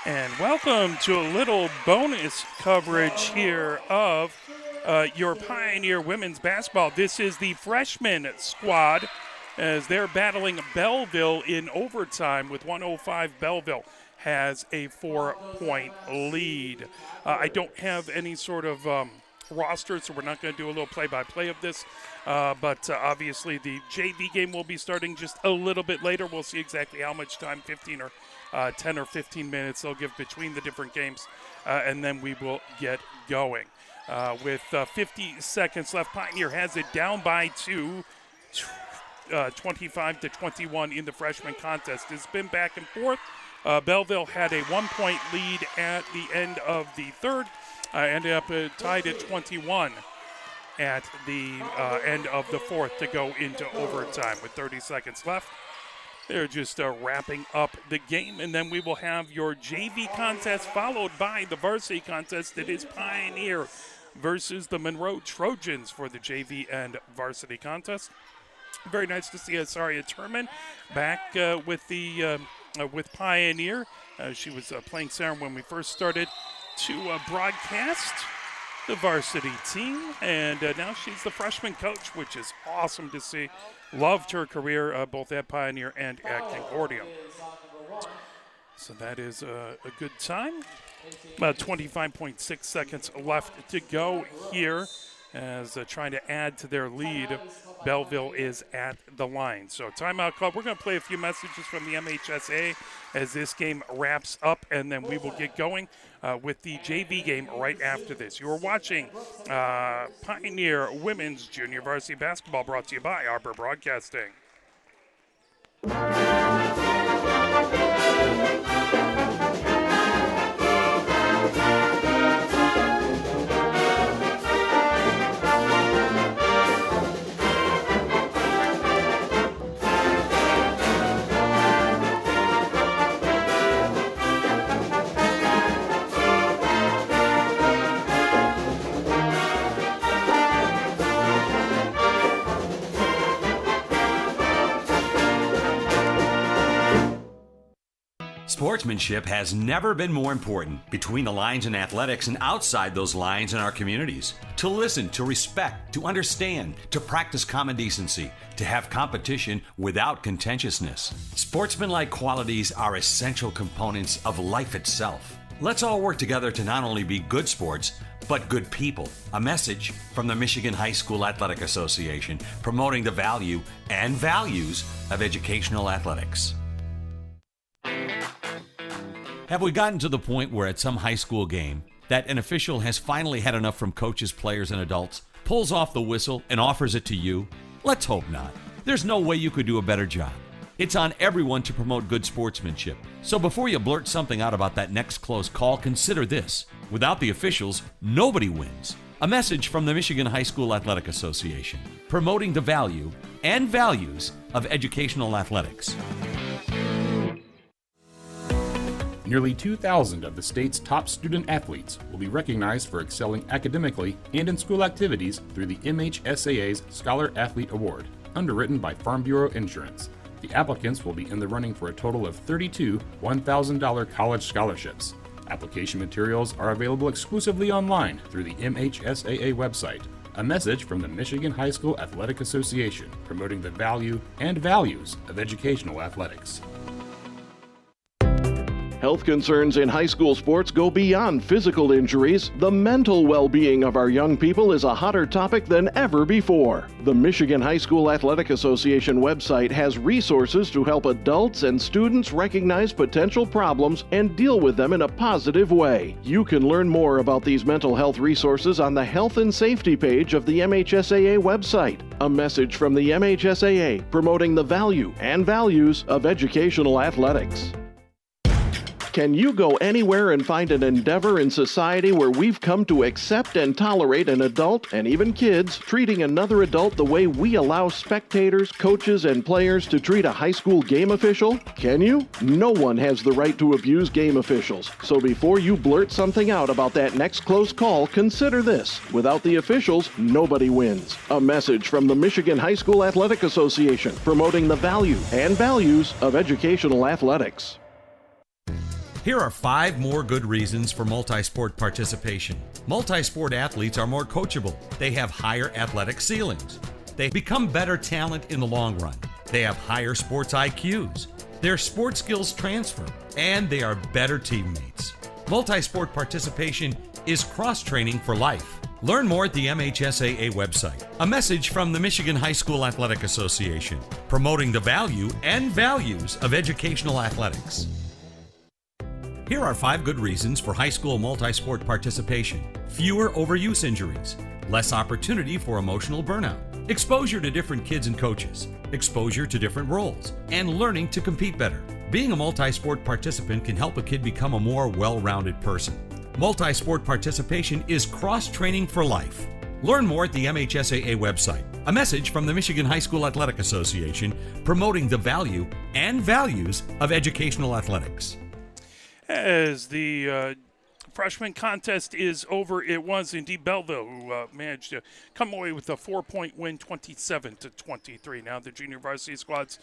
And welcome to a little bonus coverage here of your Pioneer women's basketball. This is the freshman squad as they're battling Belleville in overtime with 105. Belleville has a 4-point lead. I don't have any sort of roster, so we're not going to do a little play-by-play of this. But obviously the JV game will be starting just a little bit later. We'll see exactly how much time, 15 or 10 or 15 minutes they'll give between the different games, and then we will get going. With 50 seconds left, Pioneer has it down by 2, 25-21 in the freshman contest. It's been back and forth. Belleville had a 1-point lead at the end of the third. Ended up tied at 21 at the end of the fourth to go into overtime with 30 seconds left. They're just wrapping up the game, and then we will have your JV contest followed by the varsity contest. It is Pioneer versus the Monroe Trojans for the JV and varsity contest. Very nice to see Asaria Turman back with Pioneer. She was playing center when we first started to broadcast the varsity team, and now she's the freshman coach, which is awesome to see. Loved her career both at Pioneer and at Concordia. So that is a good time. About 25.6 seconds left to go here as trying to add to their lead. Belleville is at the line. So timeout call. We're going to play a few messages from the MHSA as this game wraps up, and then we will get going with the JV game right after this. You're watching Pioneer Women's Junior Varsity Basketball, brought to you by Arbor Broadcasting. Sportsmanship has never been more important between the lines in athletics and outside those lines in our communities. To listen, to respect, to understand, to practice common decency, to have competition without contentiousness. Sportsmanlike qualities are essential components of life itself. Let's all work together to not only be good sports, but good people. A message from the Michigan High School Athletic Association, promoting the value and values of educational athletics. Have we gotten to the point where at some high school game that an official has finally had enough from coaches, players, and adults, pulls off the whistle, and offers it to you? Let's hope not. There's no way you could do a better job. It's on everyone to promote good sportsmanship. So before you blurt something out about that next close call, consider this. Without the officials, nobody wins. A message from the Michigan High School Athletic Association, promoting the value and values of educational athletics. Nearly 2,000 of the state's top student athletes will be recognized for excelling academically and in school activities through the MHSAA's Scholar Athlete Award, underwritten by Farm Bureau Insurance. The applicants will be in the running for a total of 32 $1,000 college scholarships. Application materials are available exclusively online through the MHSAA website. A message from the Michigan High School Athletic Association, promoting the value and values of educational athletics. Health concerns in high school sports go beyond physical injuries. The mental well-being of our young people is a hotter topic than ever before. The Michigan High School Athletic Association website has resources to help adults and students recognize potential problems and deal with them in a positive way. You can learn more about these mental health resources on the Health and Safety page of the MHSAA website. A message from the MHSAA promoting the value and values of educational athletics. Can you go anywhere and find an endeavor in society where we've come to accept and tolerate an adult, and even kids, treating another adult the way we allow spectators, coaches, and players to treat a high school game official? Can you? No one has the right to abuse game officials. So before you blurt something out about that next close call, consider this. Without the officials, nobody wins. A message from the Michigan High School Athletic Association, promoting the value and values of educational athletics. Here are 5 more good reasons for multi-sport participation. Multi-sport athletes are more coachable. They have higher athletic ceilings. They become better talent in the long run. They have higher sports IQs. Their sport skills transfer, and they are better teammates. Multi-sport participation is cross-training for life. Learn more at the MHSAA website. A message from the Michigan High School Athletic Association, promoting the value and values of educational athletics. Here are 5 good reasons for high school multi-sport participation. Fewer overuse injuries, less opportunity for emotional burnout, exposure to different kids and coaches, exposure to different roles, and learning to compete better. Being a multi-sport participant can help a kid become a more well-rounded person. Multi-sport participation is cross-training for life. Learn more at the MHSAA website. A message from the Michigan High School Athletic Association, promoting the value and values of educational athletics. As the freshman contest is over, it was indeed Belleville who managed to come away with a 4-point win, 27-23. Now the junior varsity squads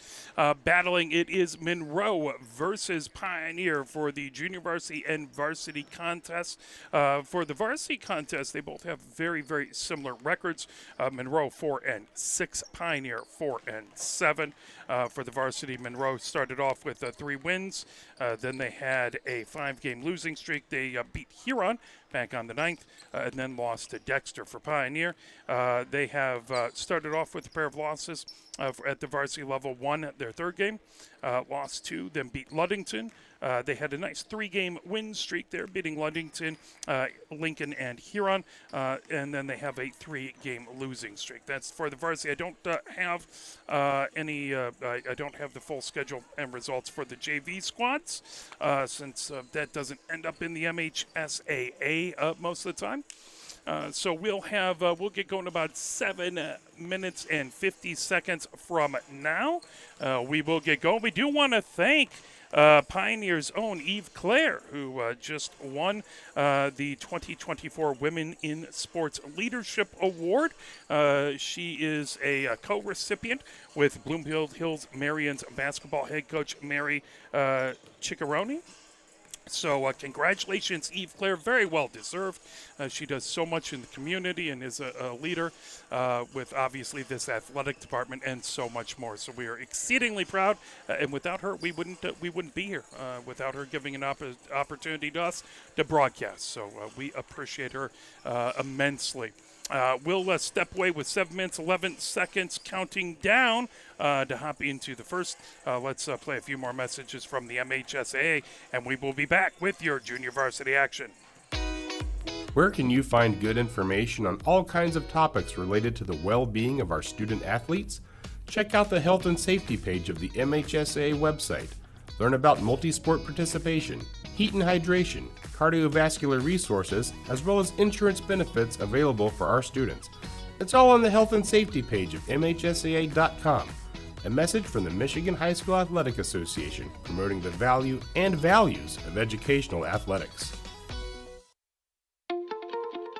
battling. It is Monroe versus Pioneer for the junior varsity and varsity contest. For the varsity contest, they both have very, very similar records. Monroe 4-6, Pioneer 4-7. For the varsity, Monroe started off with 3 wins. Then they had a 5-game losing streak. They beat Huron back on the 9th and then lost to Dexter. For Pioneer, they have started off with a pair of losses at the varsity level. Won their 3rd game, lost 2, then beat Ludington. They had a nice 3-game win streak there, beating Ludington, Lincoln, and Huron. And then they have a 3-game losing streak. That's for the varsity. I don't have I don't have the full schedule and results for the JV squads, since that doesn't end up in the MHSAA most of the time. So we'll get going about 7 minutes and 50 seconds from now. We will get going. We do want to thank Pioneer's own Eve Claire, who just won the 2024 Women in Sports Leadership Award. She is a co-recipient with Bloomfield Hills Marion's basketball head coach Mary Ciccarone. So congratulations, Eve Claire. Very well deserved. She does so much in the community and is a leader with obviously this athletic department and so much more. So we are exceedingly proud. And without her, we wouldn't be here. Without her giving an opportunity to us to broadcast. So we appreciate her immensely. We'll step away with 7 minutes, 11 seconds counting down to hop into the first. Let's play a few more messages from the MHSAA, and we will be back with your junior varsity action. Where can you find good information on all kinds of topics related to the well-being of our student athletes? Check out the health and safety page of the MHSAA website. Learn about multi-sport participation, heat and hydration, cardiovascular resources, as well as insurance benefits available for our students. It's all on the health and safety page of MHSAA.com. A message from the Michigan High School Athletic Association, promoting the value and values of educational athletics.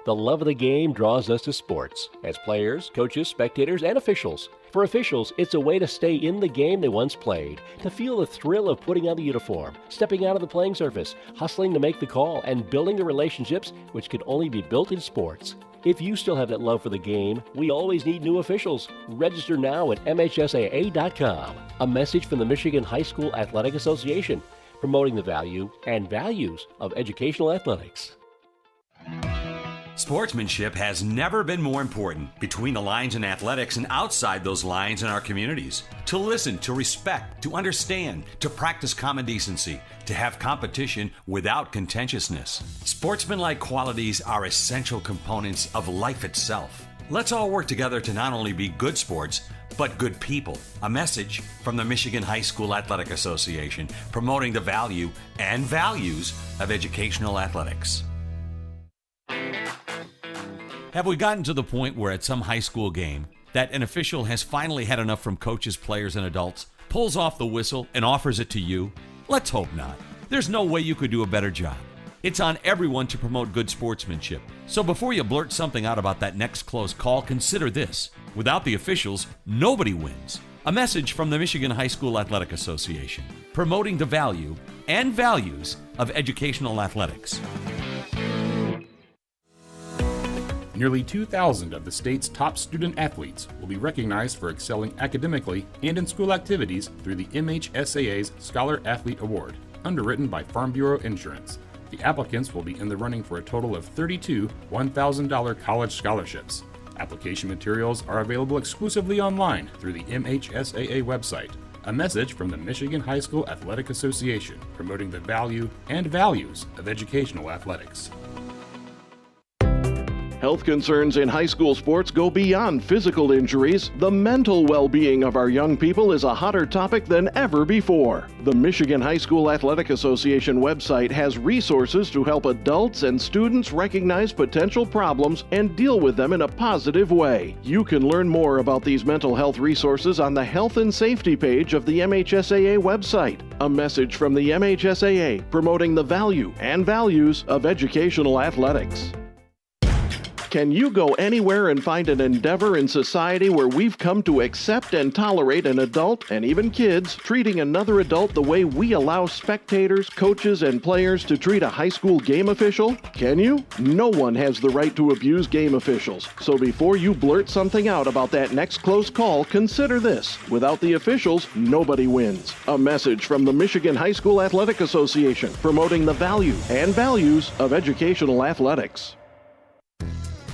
The love of the game draws us to sports, as players, coaches, spectators, and officials. For officials, it's a way to stay in the game they once played, to feel the thrill of putting on the uniform, stepping out of the playing surface, hustling to make the call, and building the relationships which can only be built in sports. If you still have that love for the game, we always need new officials. Register now at MHSAA.com. A message from the Michigan High School Athletic Association, promoting the value and values of educational athletics. Sportsmanship has never been more important between the lines in athletics and outside those lines in our communities. To listen, to respect, to understand, to practice common decency, to have competition without contentiousness. Sportsmanlike qualities are essential components of life itself. Let's all work together to not only be good sports, but good people. A message from the Michigan High School Athletic Association, promoting the value and values of educational athletics. Have we gotten to the point where at some high school game that an official has finally had enough from coaches, players, and adults, pulls off the whistle, and offers it to you? Let's hope not. There's no way you could do a better job. It's on everyone to promote good sportsmanship. So before you blurt something out about that next close call, consider this. Without the officials, nobody wins. A message from the Michigan High School Athletic Association, promoting the value and values of educational athletics. Nearly 2,000 of the state's top student athletes will be recognized for excelling academically and in school activities through the MHSAA's Scholar Athlete Award, underwritten by Farm Bureau Insurance. The applicants will be in the running for a total of 32 $1,000 college scholarships. Application materials are available exclusively online through the MHSAA website. A message from the Michigan High School Athletic Association, promoting the value and values of educational athletics. Health concerns in high school sports go beyond physical injuries. The mental well-being of our young people is a hotter topic than ever before. The Michigan High School Athletic Association website has resources to help adults and students recognize potential problems and deal with them in a positive way. You can learn more about these mental health resources on the Health and Safety page of the MHSAA website. A message from the MHSAA promoting the value and values of educational athletics. Can you go anywhere and find an endeavor in society where we've come to accept and tolerate an adult, and even kids, treating another adult the way we allow spectators, coaches, and players to treat a high school game official? Can you? No one has the right to abuse game officials. So before you blurt something out about that next close call, consider this. Without the officials, nobody wins. A message from the Michigan High School Athletic Association, promoting the value and values of educational athletics.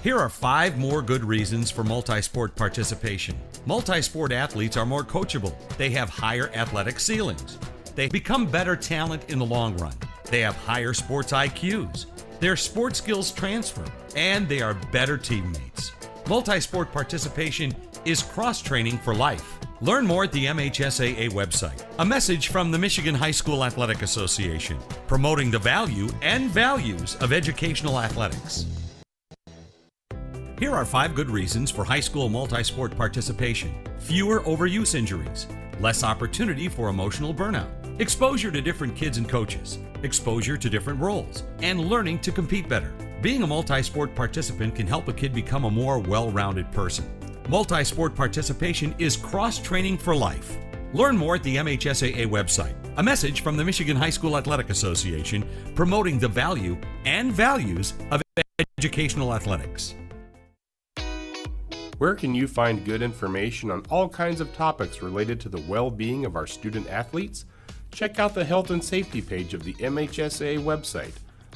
Here are 5 more good reasons for multi-sport participation. Multi-sport athletes are more coachable. They have higher athletic ceilings. They become better talent in the long run. They have higher sports IQs. Their sports skills transfer, and they are better teammates. Multi-sport participation is cross-training for life. Learn more at the MHSAA website. A message from the Michigan High School Athletic Association, promoting the value and values of educational athletics. Here are 5 good reasons for high school multi-sport participation. Fewer overuse injuries, less opportunity for emotional burnout, exposure to different kids and coaches, exposure to different roles, and learning to compete better. Being a multi-sport participant can help a kid become a more well-rounded person. Multi-sport participation is cross-training for life. Learn more at the MHSAA website. A message from the Michigan High School Athletic Association, promoting the value and values of educational athletics. Where can you find good information on all kinds of topics related to the well-being of our student athletes? Check out the Health and Safety page of the MHSAA website.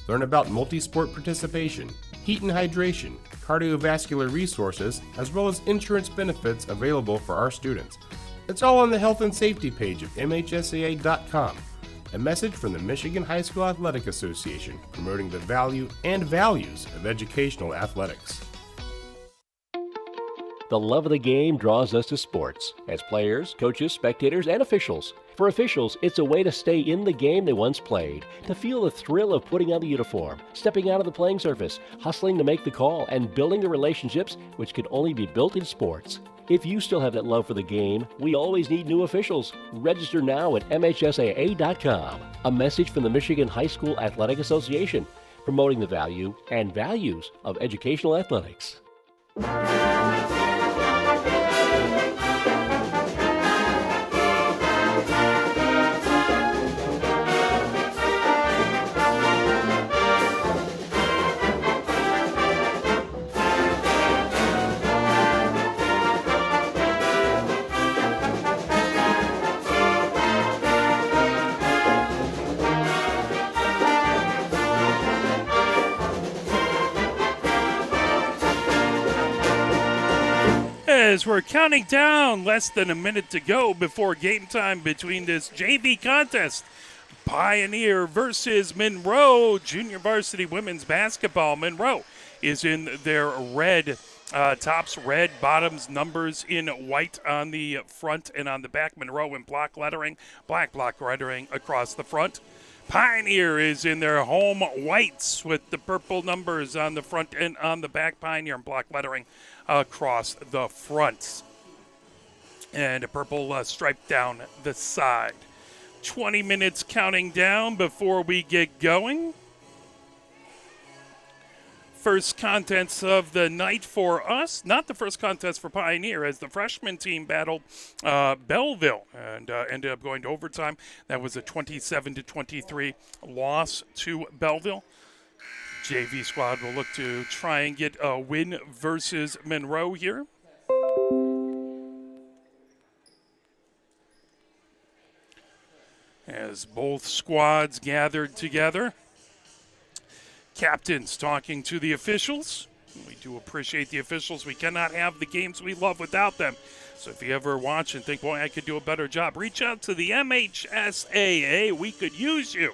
Learn about multi-sport participation, heat and hydration, cardiovascular resources, as well as insurance benefits available for our students. It's all on the Health and Safety page of MHSAA.com. A message from the Michigan High School Athletic Association, promoting the value and values of educational athletics. The love of the game draws us to sports, as players, coaches, spectators, and officials. For officials, it's a way to stay in the game they once played, to feel the thrill of putting on the uniform, stepping out of the playing surface, hustling to make the call, and building the relationships which can only be built in sports. If you still have that love for the game, we always need new officials. Register now at MHSAA.com. A message from the Michigan High School Athletic Association, promoting the value and values of educational athletics. As we're counting down less than a minute to go before game time between this JV contest, Pioneer versus Monroe, junior varsity women's basketball. Monroe is in their red tops, red bottoms, numbers in white on the front and on the back. Monroe in block lettering, black block lettering across the front. Pioneer is in their home whites with the purple numbers on the front and on the back. Pioneer in block lettering across the front. And a purple stripe down the side. 20 minutes counting down before we get going. First contest of the night for us, not the first contest for Pioneer, as the freshman team battled Belleville and ended up going to overtime. That was a 27-23 loss to Belleville. JV squad will look to try and get a win versus Monroe here. As both squads gathered together. Captains talking to the officials. We do appreciate the officials. We cannot have the games we love without them. So if you ever watch and think, boy, I could do a better job, reach out to the MHSAA. We could use you.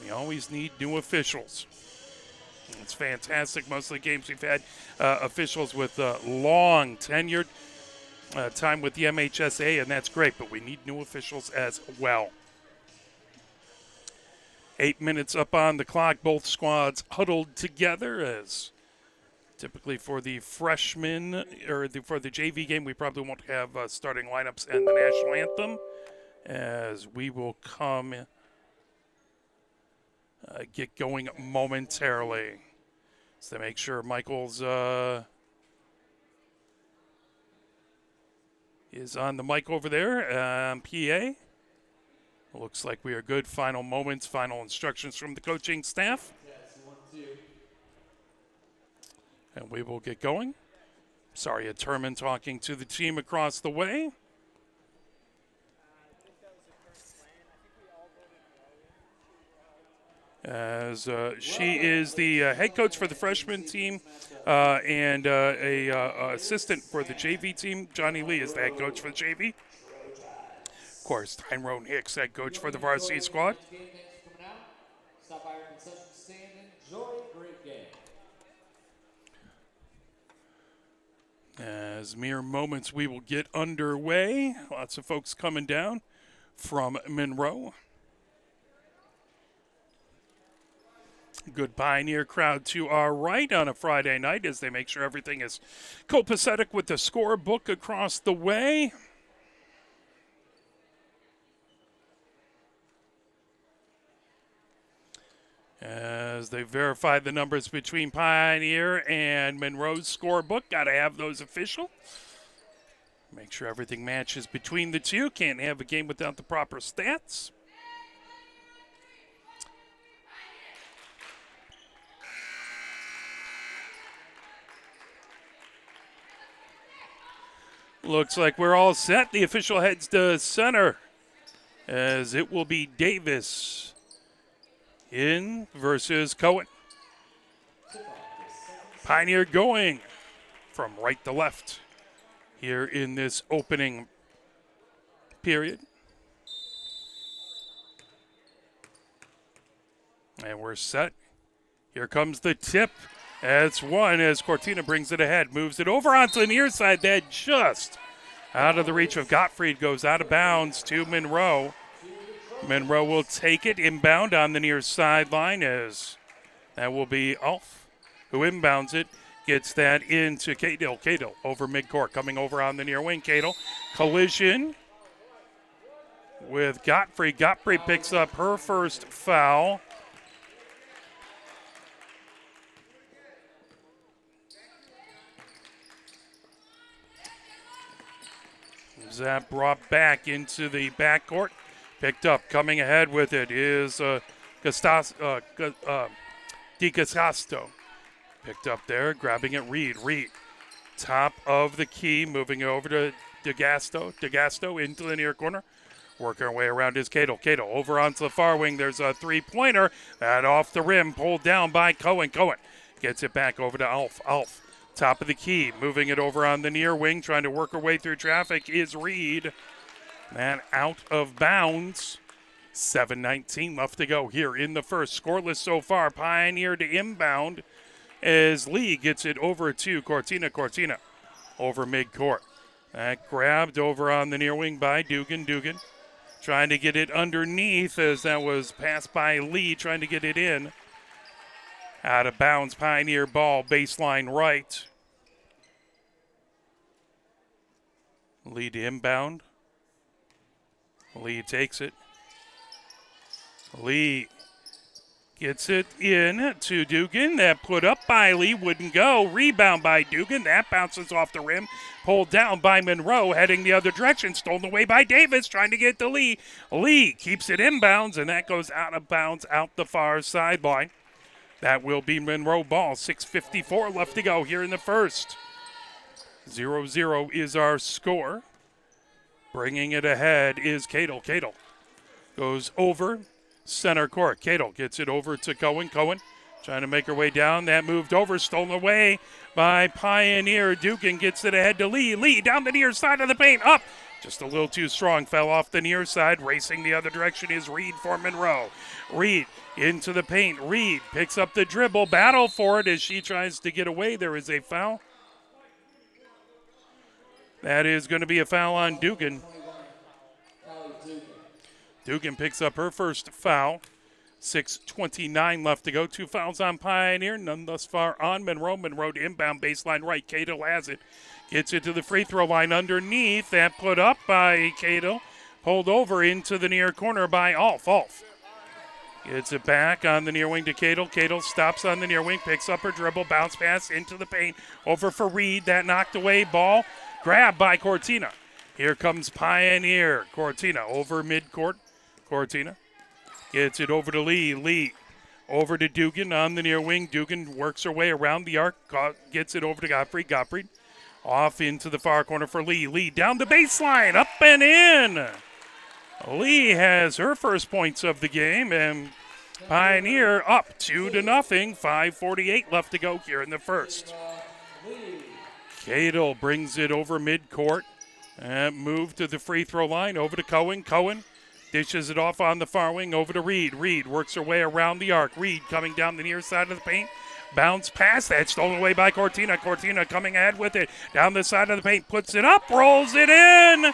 We always need new officials. It's fantastic. Most of the games we've had officials with long tenured time with the MHSAA, and that's great, but we need new officials as well. 8 minutes up on the clock. Both squads huddled together, as typically for the freshmen, or for the JV game, we probably won't have starting lineups and the national anthem, as we will come get going momentarily. So to make sure Michael's is on the mic over there, PA. Looks like we are good. Final moments, final instructions from the coaching staff. And we will get going. Sorry, a Turman talking to the team across the way. As she is the head coach for the freshman team and a assistant for the JV team. Johnny Lee is the head coach for the JV. Of course, Tyrone Hicks, head coach for the varsity squad. Stop by our concession stand and enjoy a great game. As mere moments, we will get underway. Lots of folks coming down from Monroe. Good Pioneer crowd to our right on a Friday night as they make sure everything is copacetic with the scorebook across the way. As they verify the numbers between Pioneer and Monroe's scorebook. Got to have those official. Make sure everything matches between the two. Can't have a game without the proper stats. Looks like we're all set. The official heads to center, as it will be Davis in versus Cohen. Pioneer going from right to left here in this opening period. And we're set. Here comes the tip. It's one as Cortina brings it ahead, moves it over onto the near side. That just out of the reach of Gottfried, goes out of bounds to Monroe. Monroe will take it inbound on the near sideline, as that will be Alf who inbounds it. Gets that into Cadle. Cadle over midcourt, coming over on the near wing. Cadle collision with Gottfried. Gottfried picks up her first foul. That brought back into the backcourt. Picked up, coming ahead with it is DiCasasto. Picked up there, grabbing it, Reed. Reed, top of the key, moving over to DeGasto. DeGasto into the near corner. Working our way around is Cadle. Cadle over onto the far wing. There's a three-pointer. That off the rim, pulled down by Cohen. Cohen gets it back over to Alf. Alf, top of the key, moving it over on the near wing, trying to work her way through traffic is Reed. And out of bounds. 7:19 left to go here in the first. Scoreless so far. Pioneer to inbound as Lee gets it over to Cortina. Cortina over midcourt. That grabbed over on the near wing by Dugan. Dugan trying to get it underneath as that was passed by Lee, trying to get it in. Out of bounds, Pioneer ball, baseline right. Lee to inbound. Lee takes it. Lee Gets it in to Dugan. That put up by Lee. Wouldn't go. Rebound by Dugan. That bounces off the rim. Pulled down by Monroe. Heading the other direction. Stolen away by Davis. Trying to get to Lee. Lee keeps it inbounds, and that goes out of bounds out the far sideline. That will be Monroe ball. 6:54 left to go here in the first. 0-0 is our score. Bringing it ahead is Cadle. Cadle goes over center court. Cadle gets it over to Cohen. Cohen trying to make her way down. That moved over, stolen away by Pioneer. Dugan gets it ahead to Lee. Lee down the near side of the paint. Up. Just a little too strong. Fell off the near side. Racing the other direction is Reed for Monroe. Reed into the paint. Reed picks up the dribble. Battle for it as she tries to get away. There is a foul. That is going to be a foul on Dugan. Dugan picks up her first foul. 6:29 left to go. 2 fouls on Pioneer. None thus far on Monroe. Monroe to inbound baseline right. Cadle has it. Gets it to the free throw line underneath. That put up by Cadle. Pulled over into the near corner by Alf. Alf gets it back on the near wing to Cadle. Cadle stops on the near wing. Picks up her dribble. Bounce pass into the paint. Over for Reed. That knocked away ball. Grabbed by Cortina. Here comes Pioneer. Cortina over midcourt. Cortina gets it over to Lee. Lee over to Dugan on the near wing. Dugan works her way around the arc. Gets it over to Gottfried. Gottfried off into the far corner for Lee. Lee down the baseline. Up and in. Lee has her first points of the game. And Pioneer up 2-0. 5:48 left to go here in the first. Cadle brings it over midcourt. And move to the free throw line. Over to Cohen. Cohen dishes it off on the far wing over to Reed. Reed works her way around the arc. Reed coming down the near side of the paint. Bounce pass. That's stolen away by Cortina. Cortina coming ahead with it. Down the side of the paint. Puts it up. Rolls it in.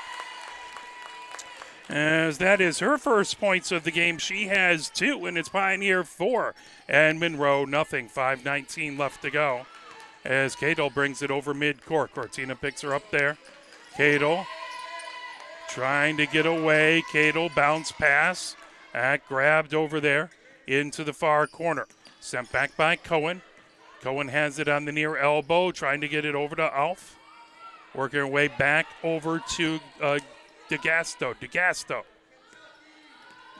As that is her first points of the game. She has 2, and it's Pioneer 4. And Monroe nothing. 5:19 left to go. As Cadle brings it over midcourt. Cortina picks her up there. Cadle trying to get away. Cadle bounce pass. That grabbed over there into the far corner. Sent back by Cohen. Cohen has it on the near elbow. Trying to get it over to Alf. Working her way back over to DeGasto. DeGasto.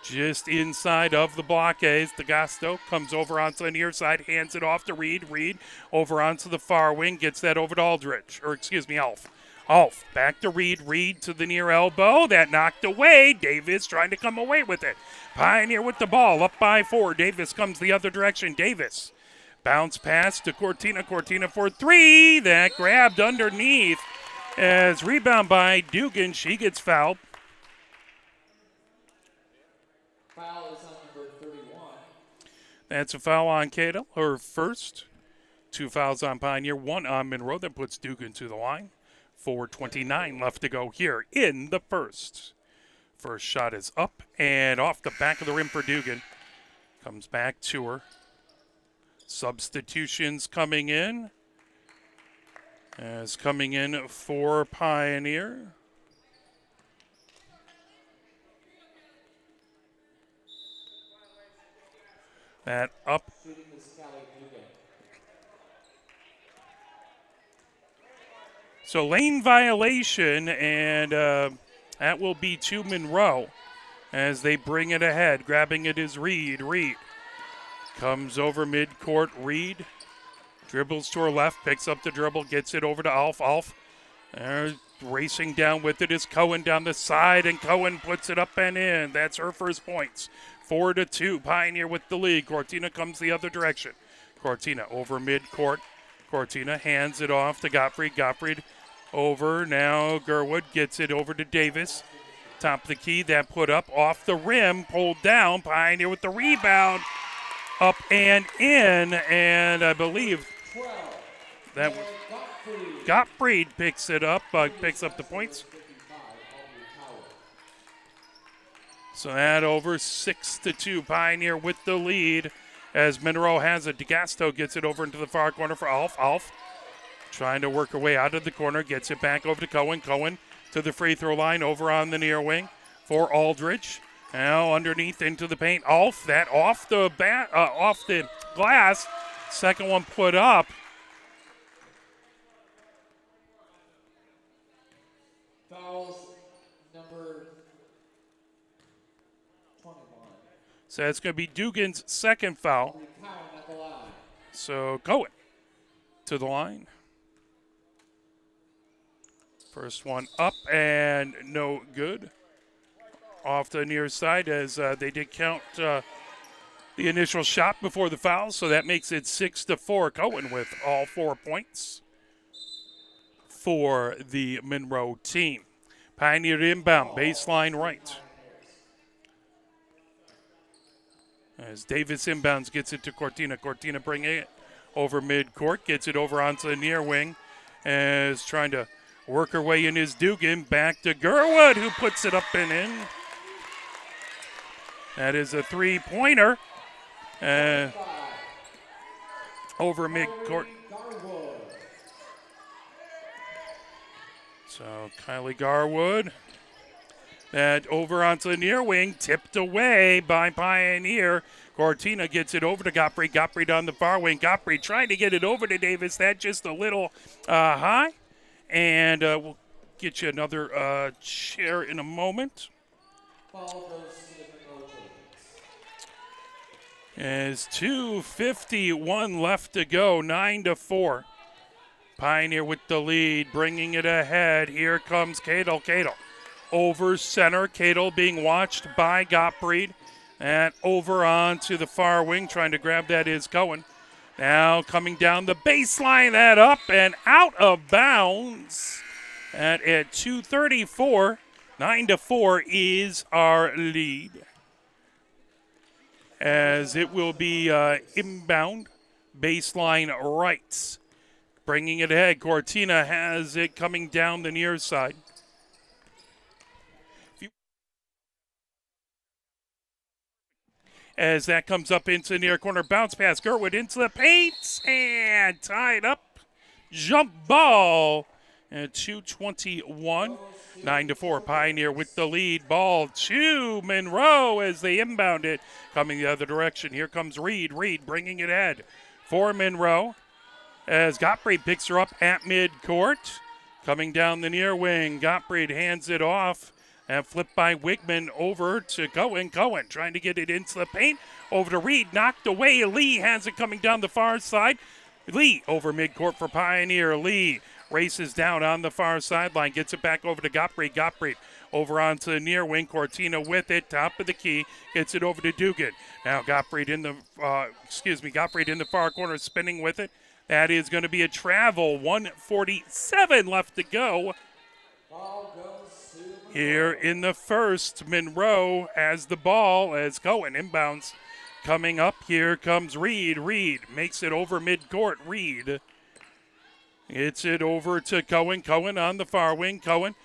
Just inside of the blockades. DeGasto comes over onto the near side. Hands it off to Reed. Reed over onto the far wing. Gets that over to Aldrich. Alf. Alf back to Reed. Reed to the near elbow. That knocked away. Davis trying to come away with it. Pioneer with the ball. Up by 4. Davis comes the other direction. Davis. Bounce pass to Cortina. Cortina for 3. That grabbed underneath. As rebound by Dugan. She gets fouled. Foul is on number 31. That's a foul on Cadle. Her first. 2 fouls on Pioneer. 1 on Monroe. That puts Dugan to the line. 4:29 left to go here in the first. First shot is up and off the back of the rim for Dugan. Comes back to her. Substitutions coming in. As coming in for Pioneer. That up. Shooting is Kelly Dugan. So lane violation, and that will be to Monroe as they bring it ahead. Grabbing it is Reed. Reed comes over midcourt. Reed dribbles to her left, picks up the dribble, gets it over to Alf. Alf racing down with it is Cohen down the side, and Cohen puts it up and in. That's her first points. 4-2. Pioneer with the lead. Cortina comes the other direction. Cortina over midcourt. Cortina hands it off to Gottfried. Gottfried over now. Gerwood gets it over to Davis. Top of the key. That put up off the rim. Pulled down. Pioneer with the rebound. Up and in. And I believe that was Gottfried picks it up. Picks up the points. So that over 6-2. Pioneer with the lead. As Monroe has it, DeGasto gets it over into the far corner for Alf. Alf trying to work her way out of the corner, gets it back over to Cohen. Cohen to the free throw line over on the near wing for Aldrich. Now underneath into the paint, off the glass. Second one put up. Fouls number 21. So it's going to be Dugan's second foul. Cowan at the line. So Cohen to the line. First one up and no good. Off the near side as they did count the initial shot before the foul, so that makes it 6-4. Cohen with all 4 points for the Monroe team. Pioneer inbound, baseline right. As Davis inbounds, gets it to Cortina. Cortina bringing it over midcourt, gets it over onto the near wing, as trying to work her way in his Dugan. Back to Gerwood, who puts it up and in. That is a three-pointer over midcourt. So Kylie Garwood, that over onto the near wing, tipped away by Pioneer. Cortina gets it over to Gottfried. Gottfried on the far wing. Gottfried trying to get it over to Davis. That just a little high. And we'll get you another chair in a moment. As 2:51 left to go, 9-4. Pioneer with the lead, bringing it ahead. Here comes Cadle. Cadle over center. Cadle being watched by Gottfried. And over on to the far wing, trying to grab that is Cohen. Now coming down the baseline, that up and out of bounds. And at 2:34, 9-4 is our lead. As it will be inbound, baseline right. Bringing it ahead, Cortina has it coming down the near side. As that comes up into the near corner, bounce pass, Gerwood into the paint, and tied up. Jump ball at 2:21. 9-4, Pioneer with the lead. Ball to Monroe as they inbound it. Coming the other direction. Here comes Reed. Reed bringing it ahead for Monroe. As Gottfried picks her up at midcourt. Coming down the near wing. Gottfried hands it off. And flipped by Wigman over to Cohen. Cohen trying to get it into the paint. Over to Reed. Knocked away. Lee has it coming down the far side. Lee over midcourt for Pioneer. Lee races down on the far sideline, gets it back over to Gottfried. Gottfried over onto the near wing. Cortina with it, top of the key, gets it over to Dugan. Now Gottfried in the far corner, spinning with it. That is going to be a travel. 1:47 left to go. Here in the first, Monroe has the ball as Cohen inbounds. Coming up, here comes Reed. Reed makes it over midcourt. Reed gets it over to Cohen. Cohen on the far wing. Cohen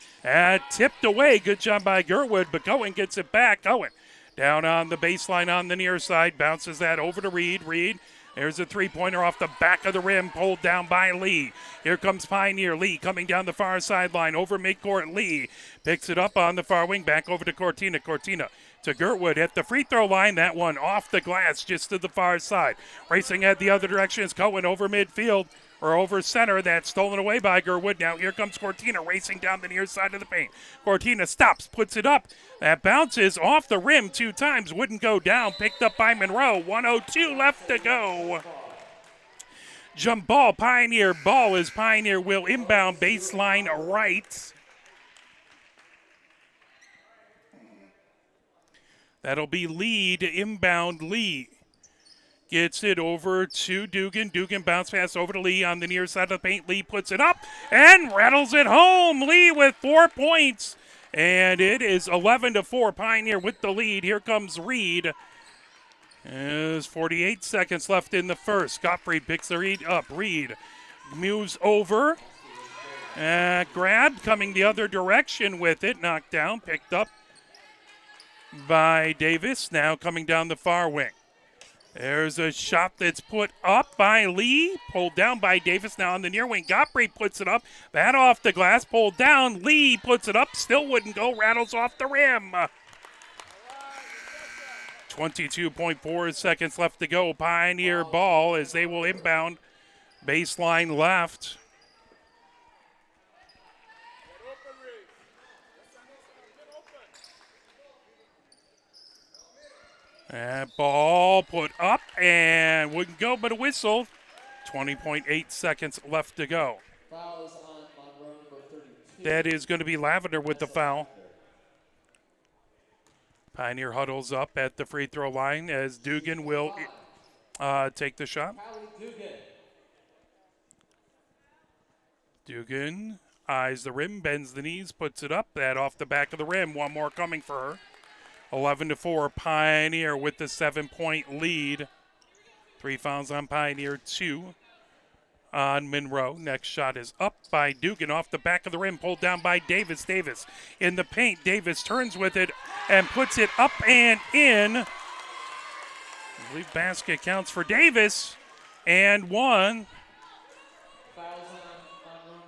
tipped away. Good job by Gerwood, but Cohen gets it back. Cohen down on the baseline on the near side. Bounces that over to Reed. Reed, there's a three-pointer off the back of the rim, pulled down by Lee. Here comes Pioneer. Lee coming down the far sideline over midcourt. Lee picks it up on the far wing, back over to Cortina. Cortina to Gerwood at the free throw line. That one off the glass just to the far side. Racing at the other direction is Cohen over midfield. Or over center. That's stolen away by Gerwood. Now here comes Cortina racing down the near side of the paint. Cortina stops, puts it up. That bounces off the rim 2 times. Wouldn't go down. Picked up by Monroe. 1:02 left to go. Jump ball. Pioneer ball as Pioneer will inbound baseline right. That'll be lead inbound Lee. Gets it over to Dugan. Dugan bounce pass over to Lee on the near side of the paint. Lee puts it up and rattles it home. Lee with 4 points. And it is 11-4. Pioneer with the lead. Here comes Reed. There's 48 seconds left in the first. Gottfried picks the Reed up. Reed moves over. Grabbed, coming the other direction with it. Knocked down, picked up by Davis. Now coming down the far wing. There's a shot that's put up by Lee, pulled down by Davis. Now on the near wing, Gottfried puts it up. That off the glass, pulled down. Lee puts it up, still wouldn't go, rattles off the rim. 22.4 seconds left to go. Pioneer ball as they will inbound baseline left. That ball put up and wouldn't go, but a whistle. 20.8 seconds left to go. Fouls on Monroe for 32. That is going to be Lavender with the foul. Pioneer huddles up at the free throw line as Dugan will take the shot. Callie Dugan. Dugan eyes the rim, bends the knees, puts it up. That off the back of the rim. One more coming for her. 11-4, Pioneer with the 7-point lead. 3 fouls on Pioneer, 2 on Monroe. Next shot is up by Dugan off the back of the rim, pulled down by Davis. Davis in the paint. Davis turns with it and puts it up and in. I believe basket counts for Davis. And one. Fouls on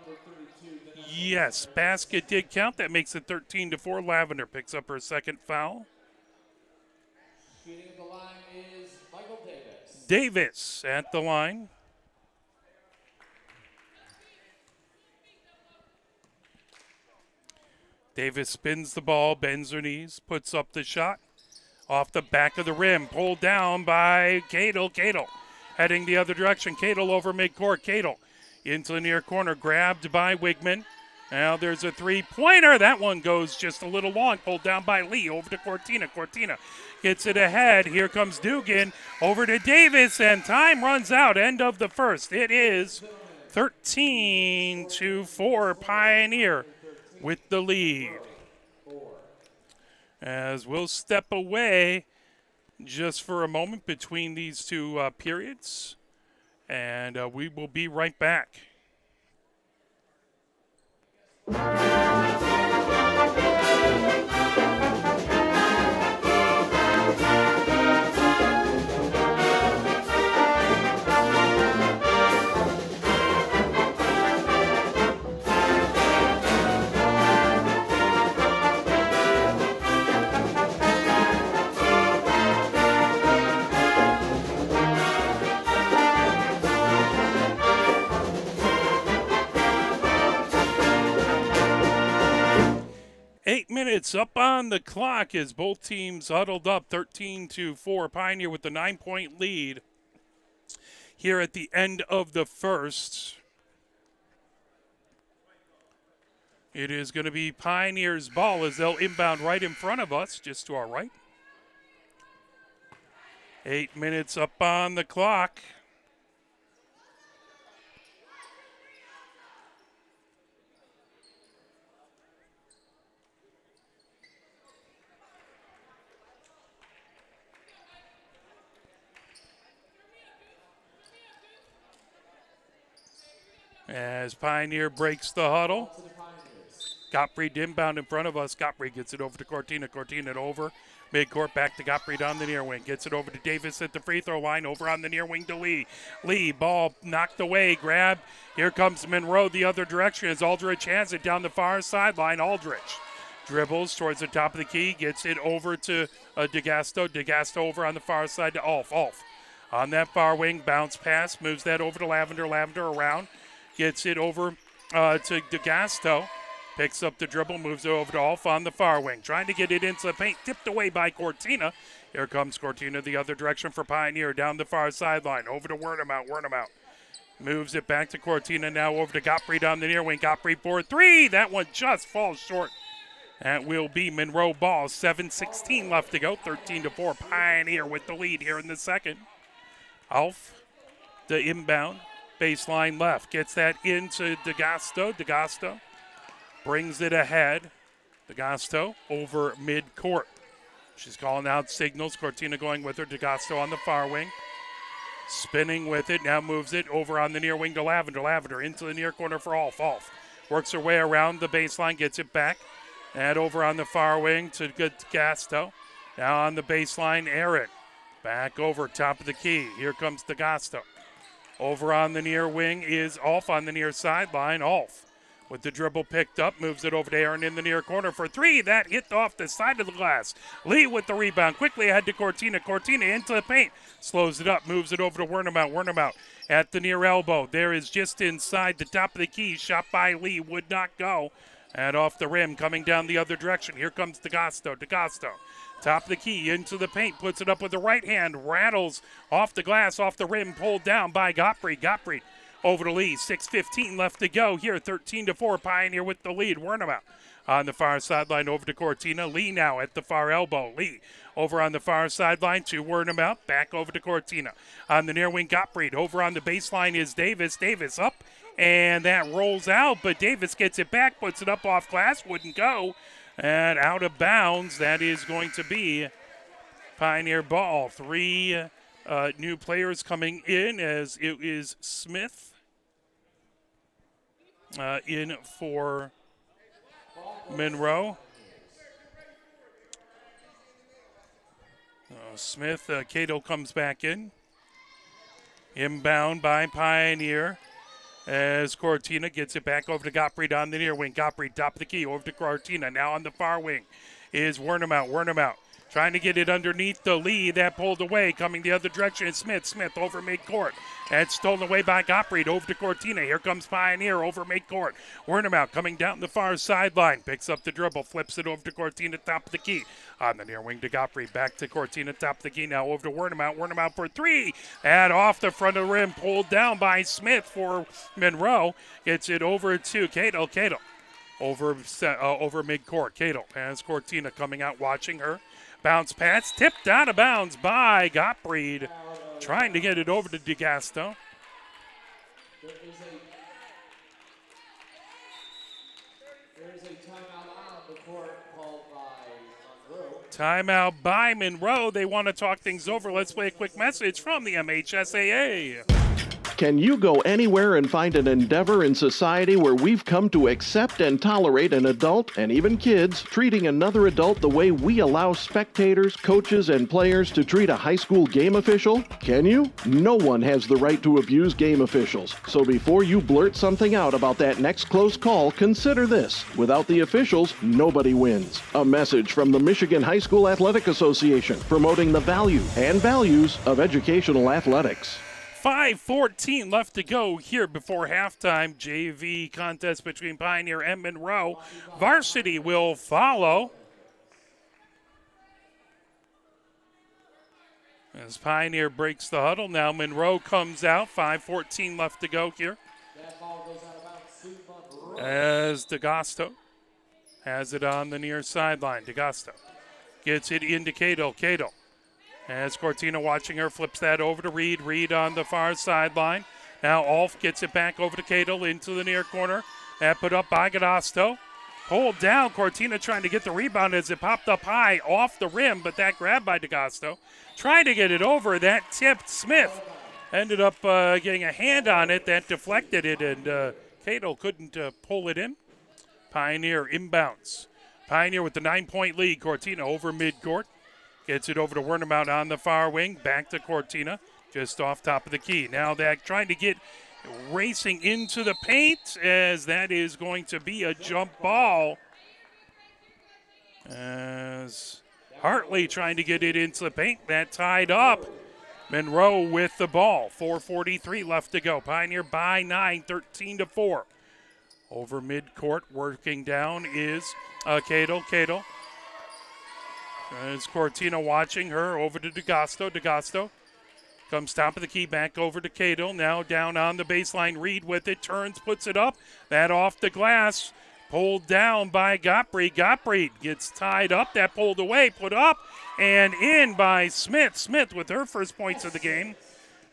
Monroe for 32. Yes, basket did count. That makes it 13-4. Lavender picks up her second foul. Shooting at the line is Michael Davis. Davis at the line. Davis spins the ball, bends her knees, puts up the shot. Off the back of the rim, pulled down by Cadle. Cadle heading the other direction. Cadle over midcourt. Cadle into the near corner, grabbed by Wigman. Now there's a three-pointer. That one goes just a little long, pulled down by Lee. Over to Cortina. Cortina gets it ahead. Here comes Dugan. Over to Davis, and time runs out. End of the first. It is 13-4 Pioneer with the lead. As we'll step away just for a moment between these two periods, and we will be right back. Minutes up on the clock as both teams huddled up 13-4. Pioneer with the 9-point lead here at the end of the first. It is going to be Pioneer's ball as they'll inbound right in front of us, just to our right. 8 minutes up on the clock. As Pioneer breaks the huddle. Gottfried inbound in front of us. Gottfried gets it over to Cortina. Cortina over. Midcourt back to Gottfried on the near wing. Gets it over to Davis at the free throw line. Over on the near wing to Lee. Lee, ball knocked away. Grab. Here comes Monroe the other direction as Aldrich has it down the far sideline. Aldrich dribbles towards the top of the key. Gets it over to DeGasto. DeGasto over on the far side to Ulf. Ulf on that far wing. Bounce pass. Moves that over to Lavender. Lavender around. Gets it over to DeGasto. Picks up the dribble, moves it over to Ulf on the far wing. Trying to get it into the paint, tipped away by Cortina. Here comes Cortina the other direction for Pioneer, down the far sideline. Over to Wernemout. Wernemout moves it back to Cortina, now over to Gottfried on the near wing. Gottfried for three. That one just falls short. That will be Monroe ball. 7:16 left to go. 13-4. Pioneer with the lead here in the second. Ulf, the inbound. Baseline left. Gets that into DeGasto. DeGasto brings it ahead. DeGasto over midcourt. She's calling out signals. Cortina going with her. DeGasto on the far wing. Spinning with it. Now moves it over on the near wing to Lavender. Lavender into the near corner for Ulf. Ulf works her way around the baseline. Gets it back. And over on the far wing to DeGasto. Now on the baseline, Eric. Back over top of the key. Here comes DeGasto. Over on the near wing is Ulf on the near sideline. Ulf with the dribble picked up, moves it over to Aaron in the near corner for three. That hit off the side of the glass. Lee with the rebound, quickly ahead to Cortina. Cortina into the paint, slows it up, moves it over to Wernemout. Wernemout at the near elbow. There is just inside the top of the key. Shot by Lee, would not go. And off the rim, coming down the other direction. Here comes DeGasto. DeGasto, top of the key, into the paint, puts it up with the right hand, rattles off the glass, off the rim, pulled down by Gottfried. Gottfried over to Lee, 6:15 left to go here, 13-4, Pioneer with the lead. Wernemout on the far sideline over to Cortina. Lee now at the far elbow. Lee over on the far sideline to Wernemout, back over to Cortina. On the near wing, Gottfried. Over on the baseline is Davis. Davis up, and that rolls out, but Davis gets it back, puts it up off glass, wouldn't go, and out of bounds. That is going to be Pioneer ball. Three new players coming in, as it is Smith in for Monroe. Smith, Cato comes back in. Inbound by Pioneer as Cortina gets it back over to Gottfried on the near wing. Gottfried, top of the key, over to Cortina. Now on the far wing is Wernemout. Wernemout trying to get it underneath the lead. That pulled away. Coming the other direction is Smith. Smith over midcourt. That's stolen away by Gottfried. Over to Cortina. Here comes Pioneer over midcourt. Wernemout coming down the far sideline. Picks up the dribble. Flips it over to Cortina, top of the key. On the near wing to Gottfried. Back to Cortina, top of the key. Now over to Wernemout. Wernemout for three. And off the front of the rim. Pulled down by Smith for Monroe. Gets it over to Cato. Cato over midcourt. Cato has Cortina coming out watching her. Bounce pass, tipped out of bounds by Gottfried. Trying to get it over to DeGasto. There is a timeout on the court called by Monroe. Timeout by Monroe. They want to talk things over. Let's play a quick message from the MHSAA. Can you go anywhere and find an endeavor in society where we've come to accept and tolerate an adult, and even kids, treating another adult the way we allow spectators, coaches, and players to treat a high school game official? Can you? No one has the right to abuse game officials. So before you blurt something out about that next close call, consider this. Without the officials, nobody wins. A message from the Michigan High School Athletic Association, promoting the value and values of educational athletics. 5:14 left to go here before halftime. JV contest between Pioneer and Monroe. Varsity will follow as Pioneer breaks the huddle. Now Monroe comes out. 5:14 left to go here. That ball goes out of bounds to Monroe. As DeGasto has it on the near sideline. DeGasto gets it into Cato. Cato, as Cortina watching her, flips that over to Reed. Reed on the far sideline. Now Alf gets it back over to Cato into the near corner. That put up by DeGasto. Pulled down. Cortina trying to get the rebound as it popped up high off the rim, but that grabbed by DeGasto. Trying to get it over. That tipped Smith. Ended up getting a hand on it. That deflected it, and Cato couldn't pull it in. Pioneer inbounds. Pioneer with the 9-point lead. Cortina over midcourt. Gets it over to Wernemout on the far wing. Back to Cortina, just off top of the key. Now that trying to get racing into the paint, as that is going to be a jump ball. As Hartley trying to get it into the paint. That tied up. Monroe with the ball. 4:43 left to go. Pioneer by 9, 13-4. Over midcourt, working down is Cato. Cato. As Cortina watching her, over to DeGasto. DeGasto comes top of the key, back over to Cato. Now down on the baseline. Reed with it, turns, puts it up. That off the glass. Pulled down by Gottfried. Gottfried gets tied up. That pulled away, put up, and in by Smith. Smith with her first points of the game.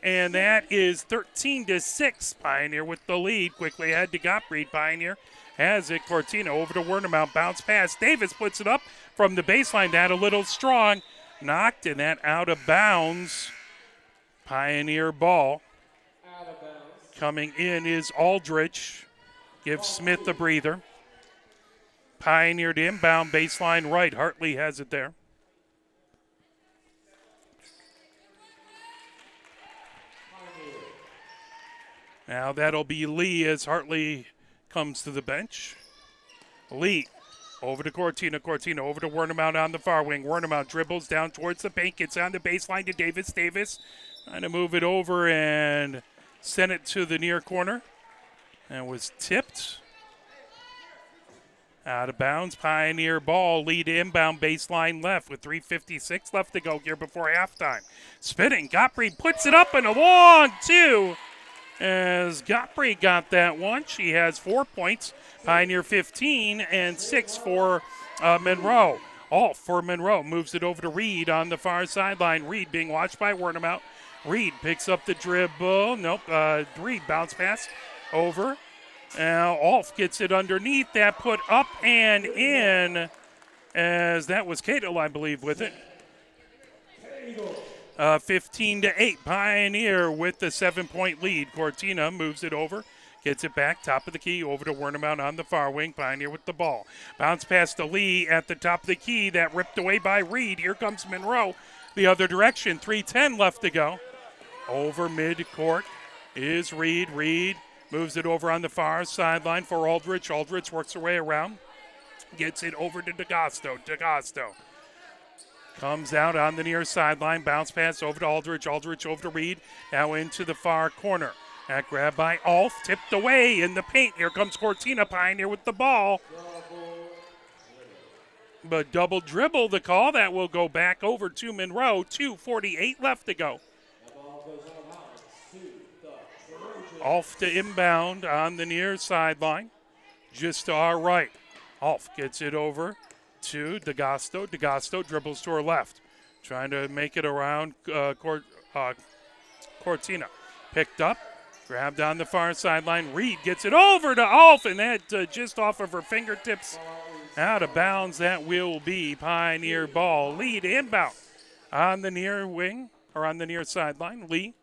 And that is 13-6. Pioneer with the lead. Quickly ahead to Gottfried. Pioneer has it. Cortina over to Wernemout. Bounce pass. Davis puts it up from the baseline. That a little strong. Knocked, and that out of bounds. Pioneer ball. Out of bounds. Coming in is Aldrich. Gives Smith a breather. Pioneer to inbound, baseline right. Hartley has it there. Now that'll be Lee as Hartley comes to the bench. Lee over to Cortina. Cortina over to Wernemount on the far wing. Wernemount dribbles down towards the paint. Gets on the baseline to Davis. Davis trying to move it over and send it to the near corner. And was tipped. Out of bounds. Pioneer ball. Lead inbound baseline left with 3:56 left to go here before halftime. Spinning. Gottfried puts it up and a long two. As Gottfried got that one. She has 4 points. Pioneer 15 and 6 for Monroe. All for Monroe. Moves it over to Reed on the far sideline. Reed being watched by Wernemount. Reed picks up the dribble. Nope. Reed bounce pass over. Now Alf gets it underneath. That put up and in. As that was Cato, I believe, with it. 15-8. Pioneer with the 7-point lead. Cortina moves it over. Gets it back, top of the key, over to Wernemount on the far wing. Pioneer with the ball. Bounce pass to Lee at the top of the key. That ripped away by Reed. Here comes Monroe the other direction. 3:10 left to go. Over midcourt is Reed. Reed moves it over on the far sideline for Aldrich. Aldrich works her way around. Gets it over to DeGasto. DeGasto comes out on the near sideline. Bounce pass over to Aldrich. Aldrich over to Reed. Now into the far corner. That grab by Alf. Tipped away in the paint. Here comes Cortina. Pioneer with the ball. But double dribble the call. That will go back over to Monroe. 2:48 left to go. Alf to inbound on the near sideline. Just to our right. Alf gets it over to DeGasto. DeGasto dribbles to her left. Trying to make it around Cortina. Picked up. Grabbed on the far sideline. Reed gets it over to Alf, and that just off of her fingertips. Out of bounds. That will be Pioneer ball. Lead inbound on the near wing, or on the near sideline. Lee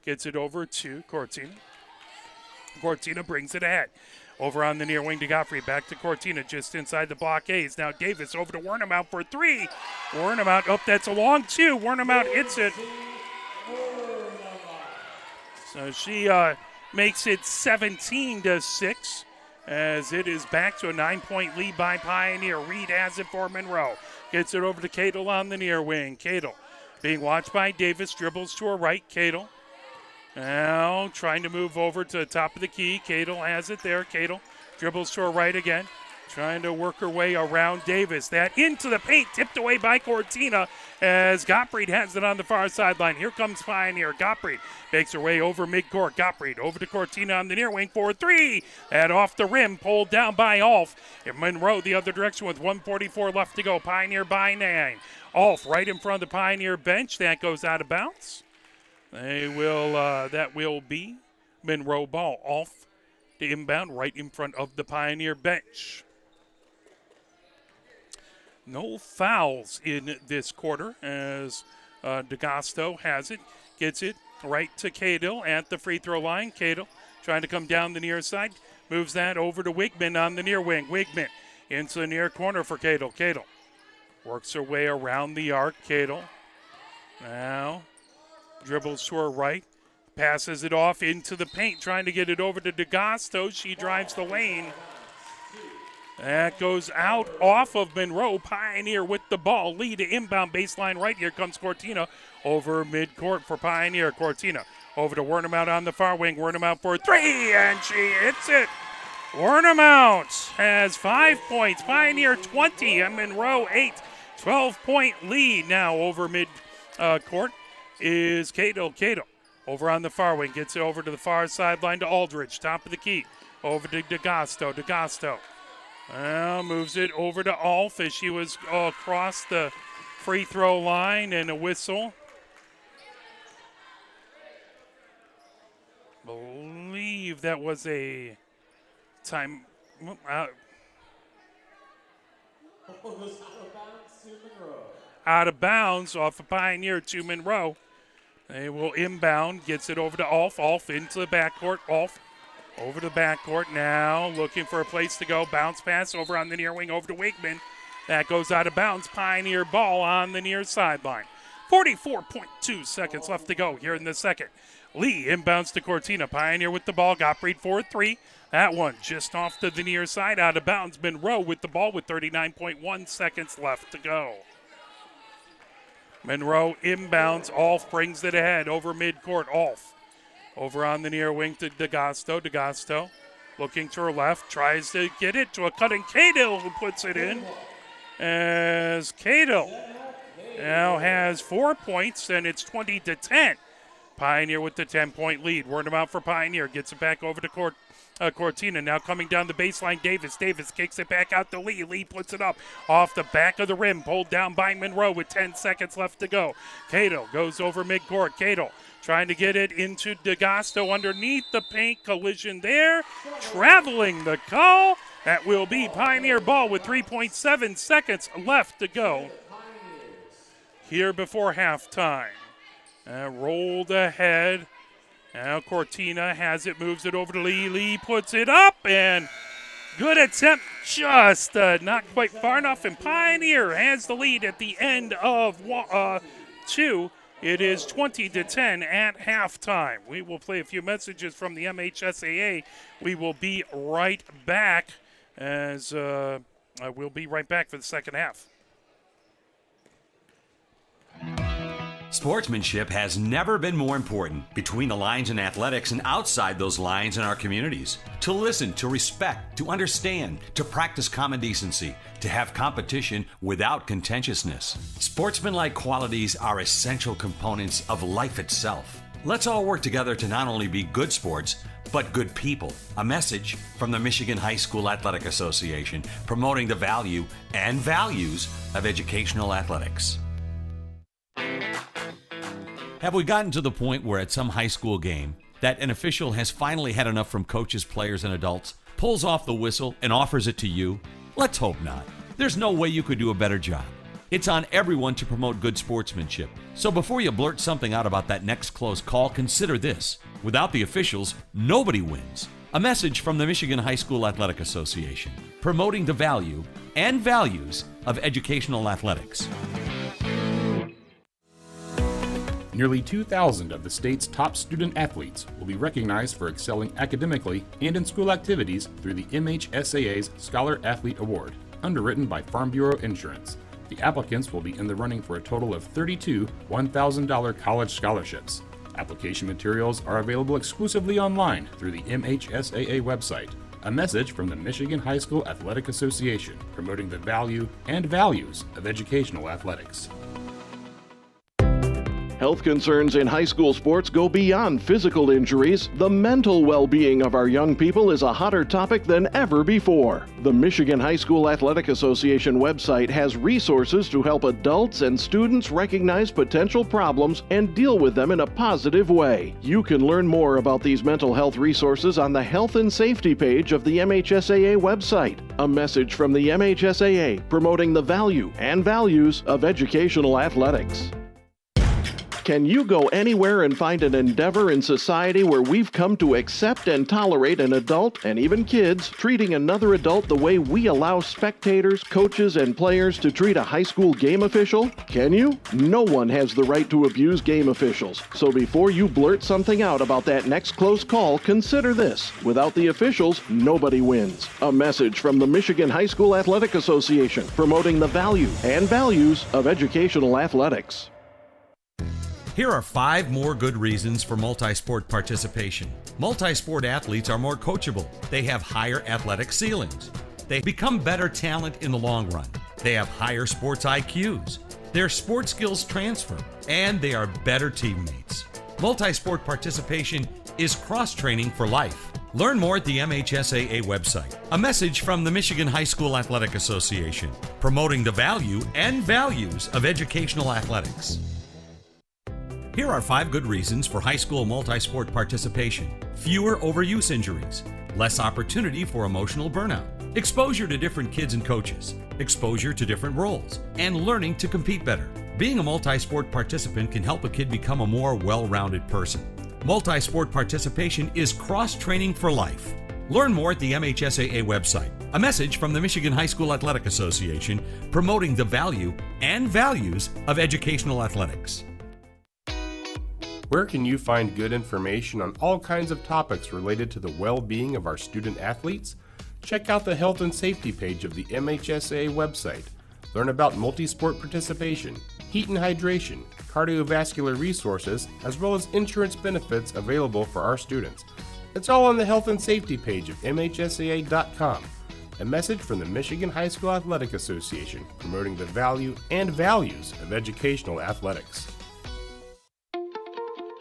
gets it over to Cortina. Cortina brings it ahead. Over on the near wing to Gottfried. Back to Cortina just inside the blockades. Now Davis over to Wernemount for three. Wernemount, oh, that's a long two. Wernemount hits it. So she makes it 17-6 as it is back to a 9-point lead by Pioneer. Reed has it for Monroe. Gets it over to Cadle on the near wing. Cadle being watched by Davis. Dribbles to her right. Cadle. Now trying to move over to the top of the key. Cadle has it there. Cadle dribbles to her right again. Trying to work her way around Davis. That into the paint. Tipped away by Cortina as Gottfried has it on the far sideline. Here comes Pioneer. Gottfried makes her way over midcourt. Gottfried over to Cortina on the near wing for three. That off the rim. Pulled down by Alf. And Monroe the other direction with 1:44 left to go. Pioneer by 9. Alf right in front of the Pioneer bench. That goes out of bounds. That will be Monroe ball. Off the inbound right in front of the Pioneer bench. No fouls in this quarter as DeGasto has it. Gets it right to Cadle at the free throw line. Cadle trying to come down the near side. Moves that over to Wigman on the near wing. Wigman into the near corner for Cadle. Cadle works her way around the arc. Cadle now dribbles to her right, passes it off into the paint, trying to get it over to DeGasto. She drives the lane. That goes out off of Monroe. Pioneer with the ball. Lead to inbound baseline right. Here comes Cortina over midcourt for Pioneer. Cortina over to Wernemount on the far wing. Wernemount for three, and she hits it. Wernemount has 5 points. Pioneer 20 and Monroe 8. 12-point lead now over midcourt. Is Cato. Cato over on the far wing. Gets it over to the far sideline to Aldridge. Top of the key. Over to DeGasto. DeGasto moves it over to Alf as she was across the free throw line, and a whistle. Believe that was a time. Out of bounds off of Pioneer to Monroe. They will inbound. Gets it over to Alf. Alf into the backcourt. Alf over to the backcourt now. Looking for a place to go. Bounce pass over on the near wing over to Wigman. That goes out of bounds. Pioneer ball on the near sideline. 44.2 seconds left to go here in the second. Lee inbounds to Cortina. Pioneer with the ball. Gottfried for 3. That one just off to the near side, out of bounds. Monroe with the ball with 39.1 seconds left to go. Monroe inbounds. Olf brings it ahead over midcourt. Olf over on the near wing to DeGasto. DeGasto looking to her left, tries to get it to a cutting Cahill, who puts it in. As Cahill now has 4 points, and it's 20-10. Pioneer with the 10-point lead. Word him out for Pioneer. Gets it back over to Cortina. Now coming down the baseline, Davis. Davis kicks it back out to Lee. Lee puts it up off the back of the rim. Pulled down by Monroe with 10 seconds left to go. Cato goes over midcourt. Cato trying to get it into DeGasto underneath the paint. Collision there. Traveling the call. That will be Pioneer ball with 3.7 seconds left to go here before halftime. Rolled ahead. Now Cortina has it, moves it over to Lee. Lee puts it up, and good attempt, just not quite far enough. And Pioneer has the lead at the end of 2. It is 20-10 at halftime. We will play a few messages from the MHSAA. We will be right back as we'll be right back for the second half. Sportsmanship has never been more important between the lines in athletics and outside those lines in our communities. To listen, to respect, to understand, to practice common decency, to have competition without contentiousness. Sportsmanlike qualities are essential components of life itself. Let's all work together to not only be good sports, but good people. A message from the Michigan High School Athletic Association, promoting the value and values of educational athletics. Have we gotten to the point where at some high school game that an official has finally had enough from coaches, players, and adults, pulls off the whistle, and offers it to you? Let's hope not. There's no way you could do a better job. It's on everyone to promote good sportsmanship. So before you blurt something out about that next close call, consider this. Without the officials, nobody wins. A message from the Michigan High School Athletic Association, promoting the value and values of educational athletics. Nearly 2,000 of the state's top student athletes will be recognized for excelling academically and in school activities through the MHSAA's Scholar Athlete Award, underwritten by Farm Bureau Insurance. The applicants will be in the running for a total of 32 $1,000 college scholarships. Application materials are available exclusively online through the MHSAA website. A message from the Michigan High School Athletic Association, promoting the value and values of educational athletics. Health concerns in high school sports go beyond physical injuries. The mental well-being of our young people is a hotter topic than ever before. The Michigan High School Athletic Association website has resources to help adults and students recognize potential problems and deal with them in a positive way. You can learn more about these mental health resources on the Health and Safety page of the MHSAA website. A message from the MHSAA promoting the value and values of educational athletics. Can you go anywhere and find an endeavor in society where we've come to accept and tolerate an adult, and even kids, treating another adult the way we allow spectators, coaches, and players to treat a high school game official? Can you? No one has the right to abuse game officials. So before you blurt something out about that next close call, consider this. Without the officials, nobody wins. A message from the Michigan High School Athletic Association, promoting the value and values of educational athletics. Here are 5 more good reasons for multi-sport participation. Multi-sport athletes are more coachable. They have higher athletic ceilings. They become better talent in the long run. They have higher sports IQs. Their sports skills transfer, and they are better teammates. Multi-sport participation is cross-training for life. Learn more at the MHSAA website. A message from the Michigan High School Athletic Association, promoting the value and values of educational athletics. Here are 5 good reasons for high school multi-sport participation. Fewer overuse injuries, less opportunity for emotional burnout, exposure to different kids and coaches, exposure to different roles, and learning to compete better. Being a multi-sport participant can help a kid become a more well-rounded person. Multi-sport participation is cross-training for life. Learn more at the MHSAA website. A message from the Michigan High School Athletic Association promoting the value and values of educational athletics. Where can you find good information on all kinds of topics related to the well-being of our student athletes? Check out the health and safety page of the MHSAA website. Learn about multi-sport participation, heat and hydration, cardiovascular resources, as well as insurance benefits available for our students. It's all on the health and safety page of MHSAA.com. A message from the Michigan High School Athletic Association promoting the value and values of educational athletics.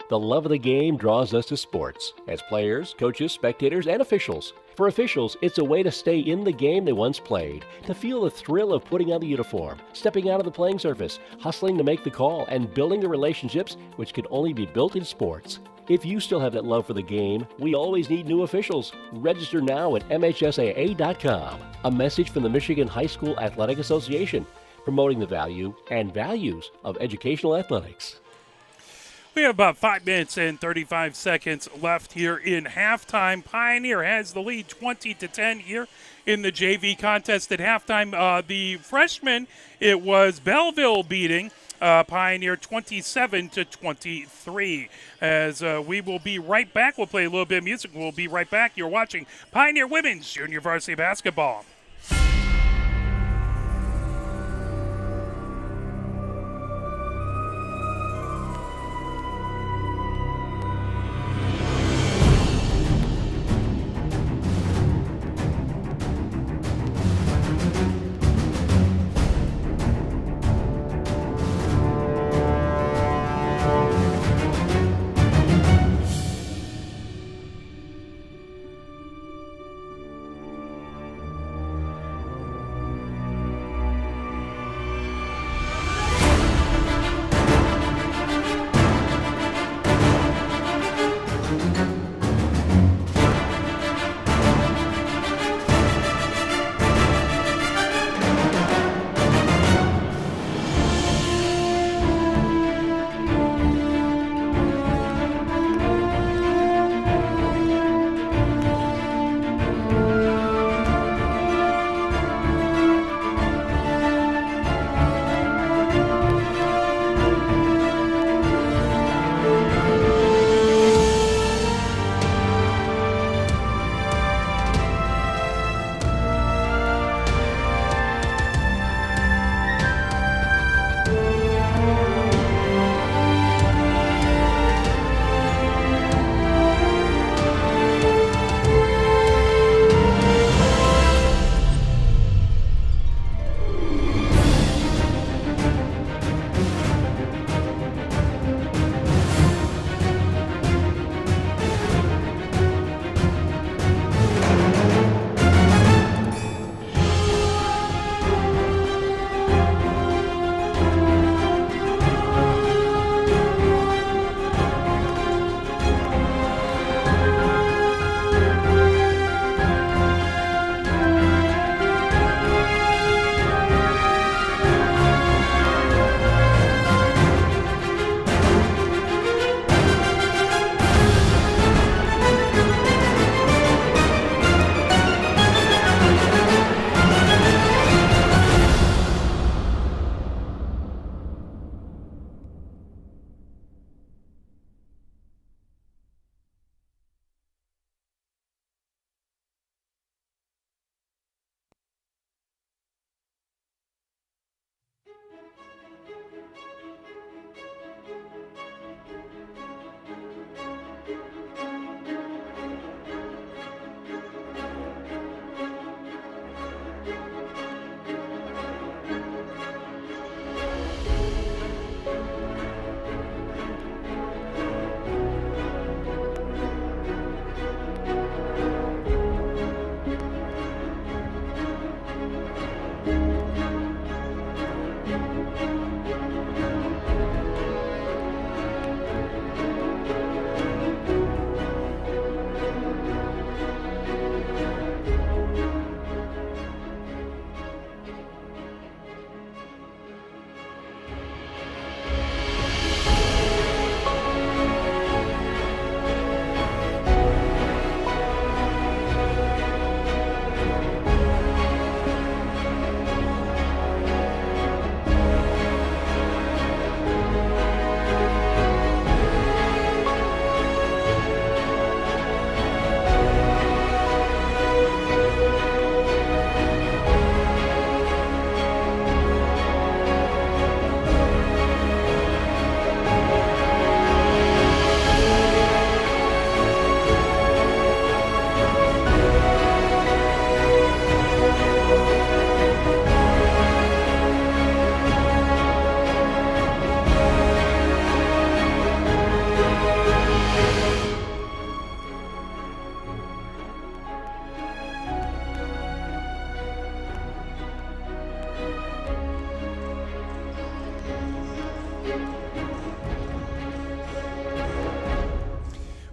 The love of the game draws us to sports as players, coaches, spectators, and officials. For officials, it's a way to stay in the game they once played, to feel the thrill of putting on the uniform, stepping out of the playing surface, hustling to make the call, and building the relationships which can only be built in sports. If you still have that love for the game, we always need new officials. Register now at MHSAA.com. A message from the Michigan High School Athletic Association, promoting the value and values of educational athletics. We have about 5 minutes and 35 seconds left here in halftime. Pioneer has the lead 20-10 here in the JV contest. At halftime, the freshmen, it was Belleville beating Pioneer 27-23. As we will be right back. We'll play a little bit of music. We'll be right back. You're watching Pioneer Women's Junior Varsity Basketball.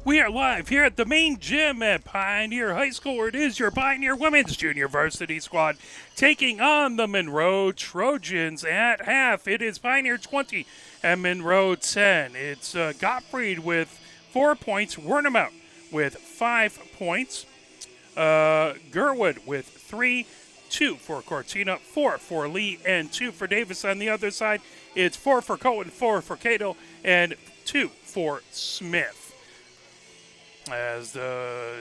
We are live here at the main gym at Pioneer High School, where it is your Pioneer Women's Junior Varsity Squad taking on the Monroe Trojans at half. It is Pioneer 20 and Monroe 10. It's Gottfried with 4 points, Wernemouth with 5 points, Gerwood with 3, 2 for Cortina, 4 for Lee, and 2 for Davis. On the other side, it's 4 for Cohen, 4 for Cato, and 2 for Smith. As the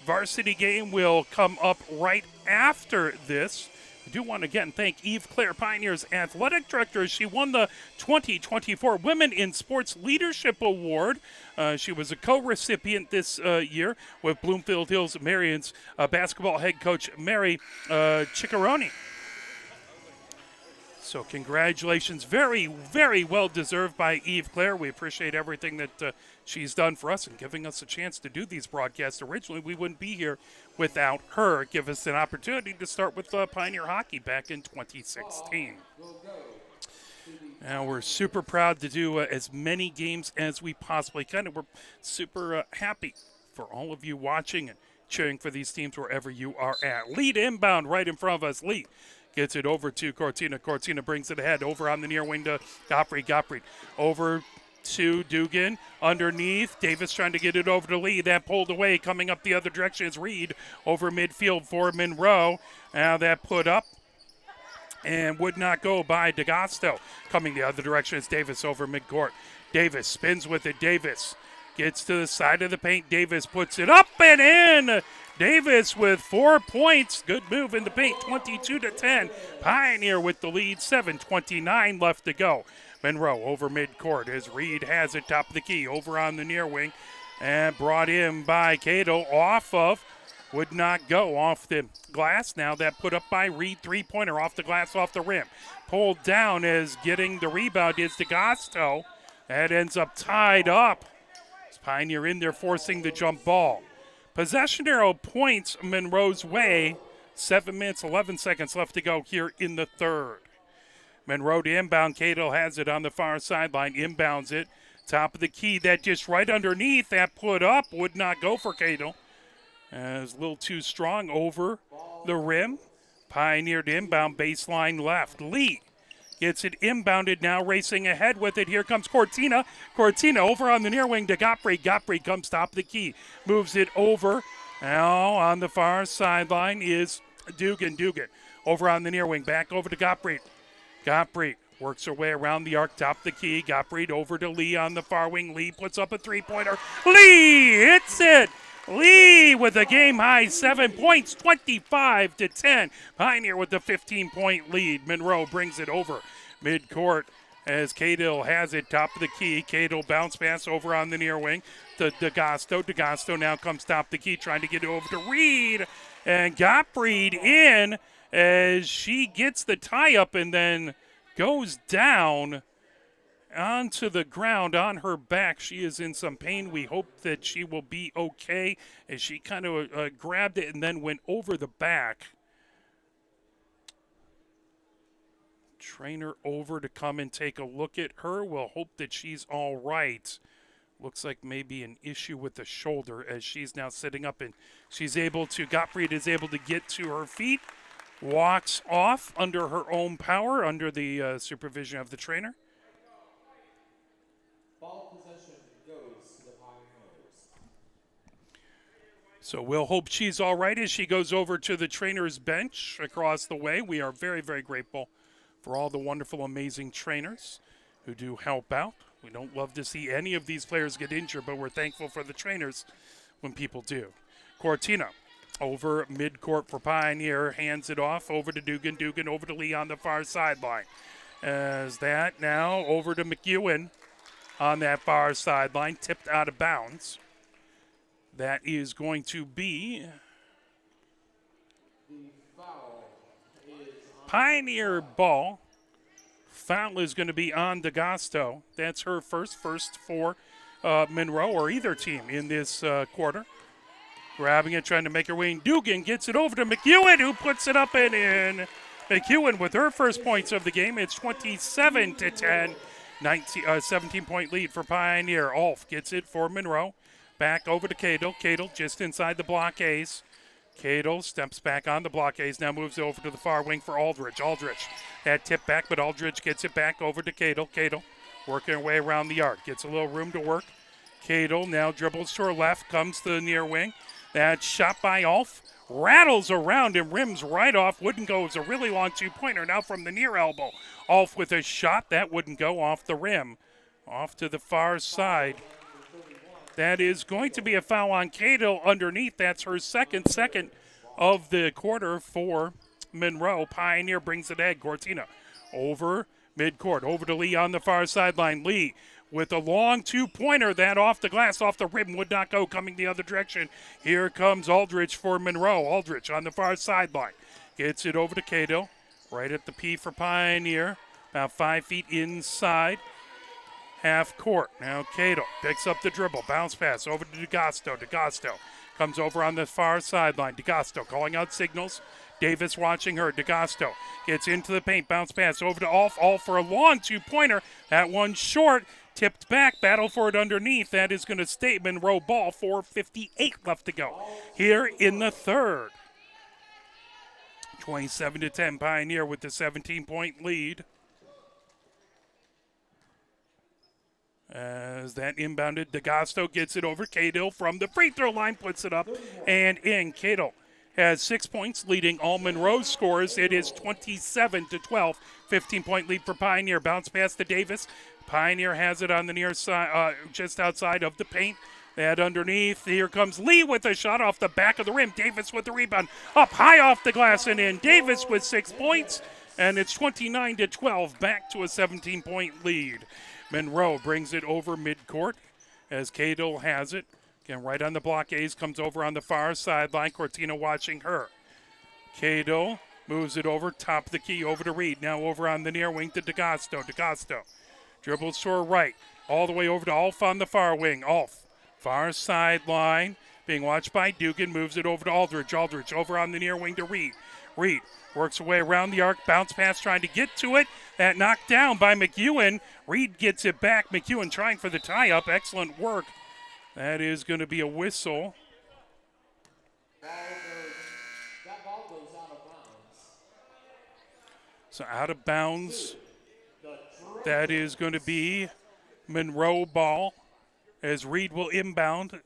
varsity game will come up right after this. I do want to again thank Eve Claire, Pioneer's athletic director. She won the 2024 Women in Sports Leadership Award. She was a co-recipient this year with Bloomfield Hills Marion's basketball head coach Mary Ciccaroni. So congratulations, very, very well deserved by Eve Claire. We appreciate everything that she's done for us and giving us a chance to do these broadcasts. Originally, we wouldn't be here without her. Give us an opportunity to start with Pioneer Hockey back in 2016. Now, we're super proud to do as many games as we possibly can, and we're super happy for all of you watching and cheering for these teams wherever you are at. Lead inbound right in front of us. Lee gets it over to Cortina. Cortina brings it ahead over on the near wing to Gottfried. Gottfried over to Dugan. Underneath, Davis trying to get it over to Lee. That pulled away. Coming up the other direction is Reed over midfield for Monroe. Now that put up and would not go by DeGasto. Coming the other direction is Davis over midcourt. Davis spins with it. Davis gets to the side of the paint. Davis puts it up and in. Davis with 4 points. Good move in the paint, 22-10. Pioneer with the lead, 7:29 left to go. Monroe over midcourt as Reed has it top of the key over on the near wing and brought in by Cato off of, would not go off the glass. Now that put up by Reed, three-pointer off the glass, off the rim. Pulled down as getting the rebound is DeGasto. That ends up tied up. It's Pioneer in there forcing the jump ball. Possession arrow points Monroe's way. 7 minutes, 11 seconds left to go here in the third. Monroe to inbound. Cato has it on the far sideline. Inbounds it. Top of the key. That just right underneath. That put up. Would not go for Cato. As a little too strong over the rim. Pioneer to inbound. Baseline left. Lee gets it inbounded now, racing ahead with it. Here comes Cortina. Cortina over on the near wing to Gottfried. Gottfried comes top of the key. Moves it over. Now on the far sideline is Dugan. Dugan over on the near wing. Back over to Gottfried. Gottfried works her way around the arc, top of the key. Gottfried over to Lee on the far wing. Lee puts up a three-pointer. Lee hits it. Lee with a game-high 7 points, 25-10. Pioneer with the 15-point lead. Monroe brings it over midcourt as Cato has it top of the key. Cato bounce pass over on the near wing to DeGasto. DeGasto now comes top of the key, trying to get it over to Reed. And Gottfried in as she gets the tie-up and then goes down onto the ground on her back. She is in some pain. We hope that she will be okay as she kind of grabbed it and then went over the back. Trainer over to come and take a look at her. We'll hope that she's all right. Looks like maybe an issue with the shoulder as she's now sitting up and she's able to, Gottfried is able to get to her feet. Walks off under her own power, under the supervision of the trainer. Ball possession goes to the Pioneers. So we'll hope she's all right as she goes over to the trainer's bench across the way. We are very, very grateful for all the wonderful, amazing trainers who do help out. We don't love to see any of these players get injured, but we're thankful for the trainers when people do. Cortina over midcourt for Pioneer, hands it off over to Dugan. Dugan over to Lee on the far sideline. As that now over to McEwen on that far sideline, tipped out of bounds. That is going to be Pioneer ball. Foul is going to be on DeGasto. That's her first for Monroe or either team in this quarter. Grabbing it, trying to make her way. Dugan gets it over to McEwen, who puts it up and in. McEwen with her first points of the game. It's 27-10. 17-point lead for Pioneer. Ulf gets it for Monroe. Back over to Cato. Cato just inside the blockades. Cato steps back on the blockades, now moves over to the far wing for Aldridge. Aldridge, that tip back, but Aldridge gets it back over to Cato. Cato working her way around the arc, gets a little room to work. Cato now dribbles to her left, comes to the near wing. That shot by Alf, rattles around and rims right off. Wouldn't go. It was a really long two-pointer now from the near elbow. Alf with a shot, that wouldn't go off the rim. Off to the far side. That is going to be a foul on Cato underneath. That's her second of the quarter for Monroe. Pioneer brings it ahead. Cortina over midcourt, over to Lee on the far sideline. Lee with a long two-pointer, that off the glass, off the rim, would not go, coming the other direction. Here comes Aldridge for Monroe. Aldridge on the far sideline. Gets it over to Cato, right at the P for Pioneer, about 5 feet inside half court. Now Cato picks up the dribble, bounce pass over to DeGasto. DeGasto comes over on the far sideline. DeGasto calling out signals. Davis watching her. DeGasto gets into the paint, bounce pass over to Alf. Alf for a long two-pointer. That one short, tipped back, battle for it underneath. That is going to stay Monroe ball. 4:58 left to go here in the third. 27-10 Pioneer with the 17-point lead. As that inbounded, DeGasto gets it over. Cato from the free throw line puts it up and in. Cato has 6 points, leading all Monroe scores. It is 27-12, 15-point lead for Pioneer. Bounce pass to Davis. Pioneer has it on the near side, just outside of the paint. That underneath. Here comes Lee with a shot off the back of the rim. Davis with the rebound, up high off the glass and in. Davis with 6 points, and it's 29-12, back to a 17-point lead. Monroe brings it over midcourt as Cato has it. Again, right on the blockades, comes over on the far sideline. Cortina watching her. Cato moves it over, top of the key, over to Reed. Now over on the near wing to DeGasto. DeGasto dribbles to her right, all the way over to Alf on the far wing. Alf, far sideline, being watched by Dugan, moves it over to Aldridge. Aldridge over on the near wing to Reed. Reed works her way around the arc, bounce pass trying to get to it. That knocked down by McEwen. Reed gets it back. McEwen trying for the tie-up. Excellent work. That is going to be a whistle. That ball goes out of bounds. So out of bounds. That is going to be Monroe ball as Reed will inbound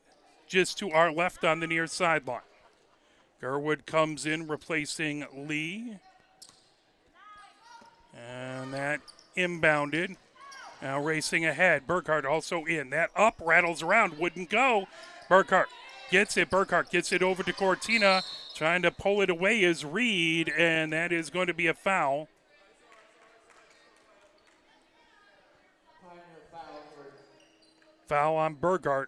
just to our left on the near sideline. Gerwood comes in replacing Lee. And that inbounded. Now racing ahead. Burkhart also in. That up rattles around. Wouldn't go. Burkhart gets it. Burkhart gets it over to Cortina. Trying to pull it away is Reed. And that is going to be a foul. Foul on Burkhart.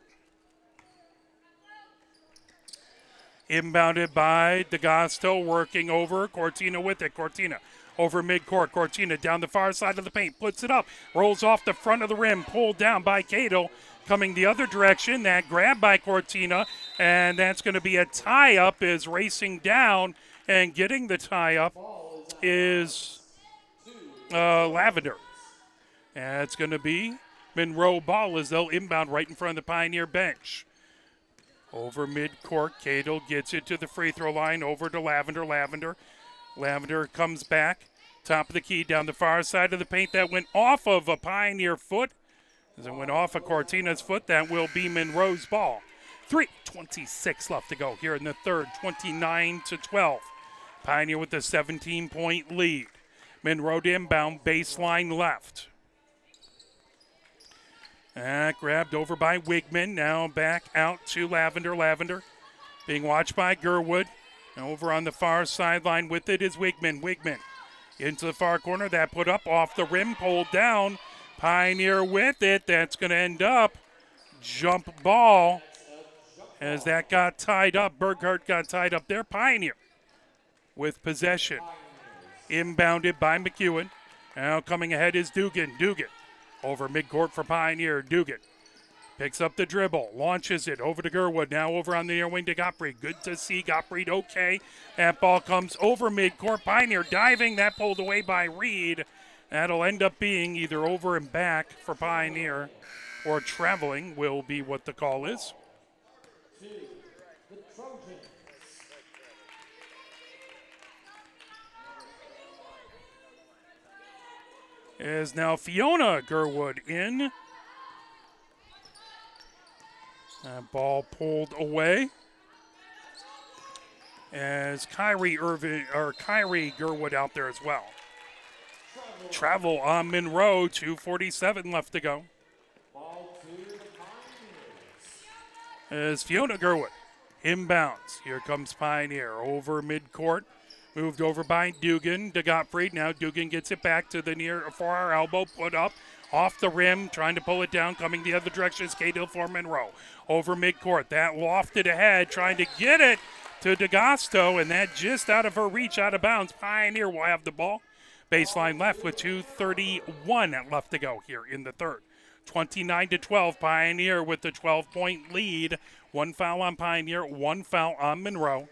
Inbounded by DeGasto, working over. Cortina with it. Cortina over midcourt. Cortina down the far side of the paint. Puts it up. Rolls off the front of the rim. Pulled down by Cato. Coming the other direction. That grab by Cortina. And that's going to be a tie-up. Is racing down. And getting the tie-up is Lavender. And it's going to be Monroe ball as they'll inbound right in front of the Pioneer bench. Over midcourt, Cato gets it to the free throw line, over to Lavender. Lavender comes back, top of the key, down the far side of the paint. That went off of a Pioneer foot. As it went off of Cortina's foot, that will be Monroe's ball. 3:26 left to go here in the third, 29-12. Pioneer with a 17-point lead. Monroe to inbound, baseline left. Grabbed over by Wigman. Now back out to Lavender. Lavender being watched by Gerwood. Now over on the far sideline with it is Wigman. Wigman into the far corner. That put up off the rim, pulled down. Pioneer with it. That's going to end up jump ball as that got tied up. Burkhart got tied up there. Pioneer with possession. Inbounded by McEwen. Now coming ahead is Dugan. Dugan over midcourt for Pioneer. Dugan picks up the dribble, launches it over to Gerwood. Now over on the near wing to Gottfried. Good to see Gottfried okay. That ball comes over midcourt. Pioneer diving. That pulled away by Reed. That'll end up being either over and back for Pioneer or traveling will be what the call is. 2, the Trojans. Is now Fiona Gerwood in. Ball pulled away. As Kyrie Gerwood out there as well. Travel on Monroe, 2:47 left to go. Ball to the Pioneers. As Fiona Gerwood inbounds. Here comes Pioneer over midcourt. Moved over by Dugan to Gottfried. Now Dugan gets it back to the near far elbow. Put up off the rim. Trying to pull it down. Coming the other direction is Cahill for Monroe. Over midcourt. That lofted ahead. Trying to get it to DeGasto. And that just out of her reach, out of bounds. Pioneer will have the ball. Baseline left with 2:31 left to go here in the third. 29-12. Pioneer with the 12-point lead. One foul on Pioneer. One foul on Monroe.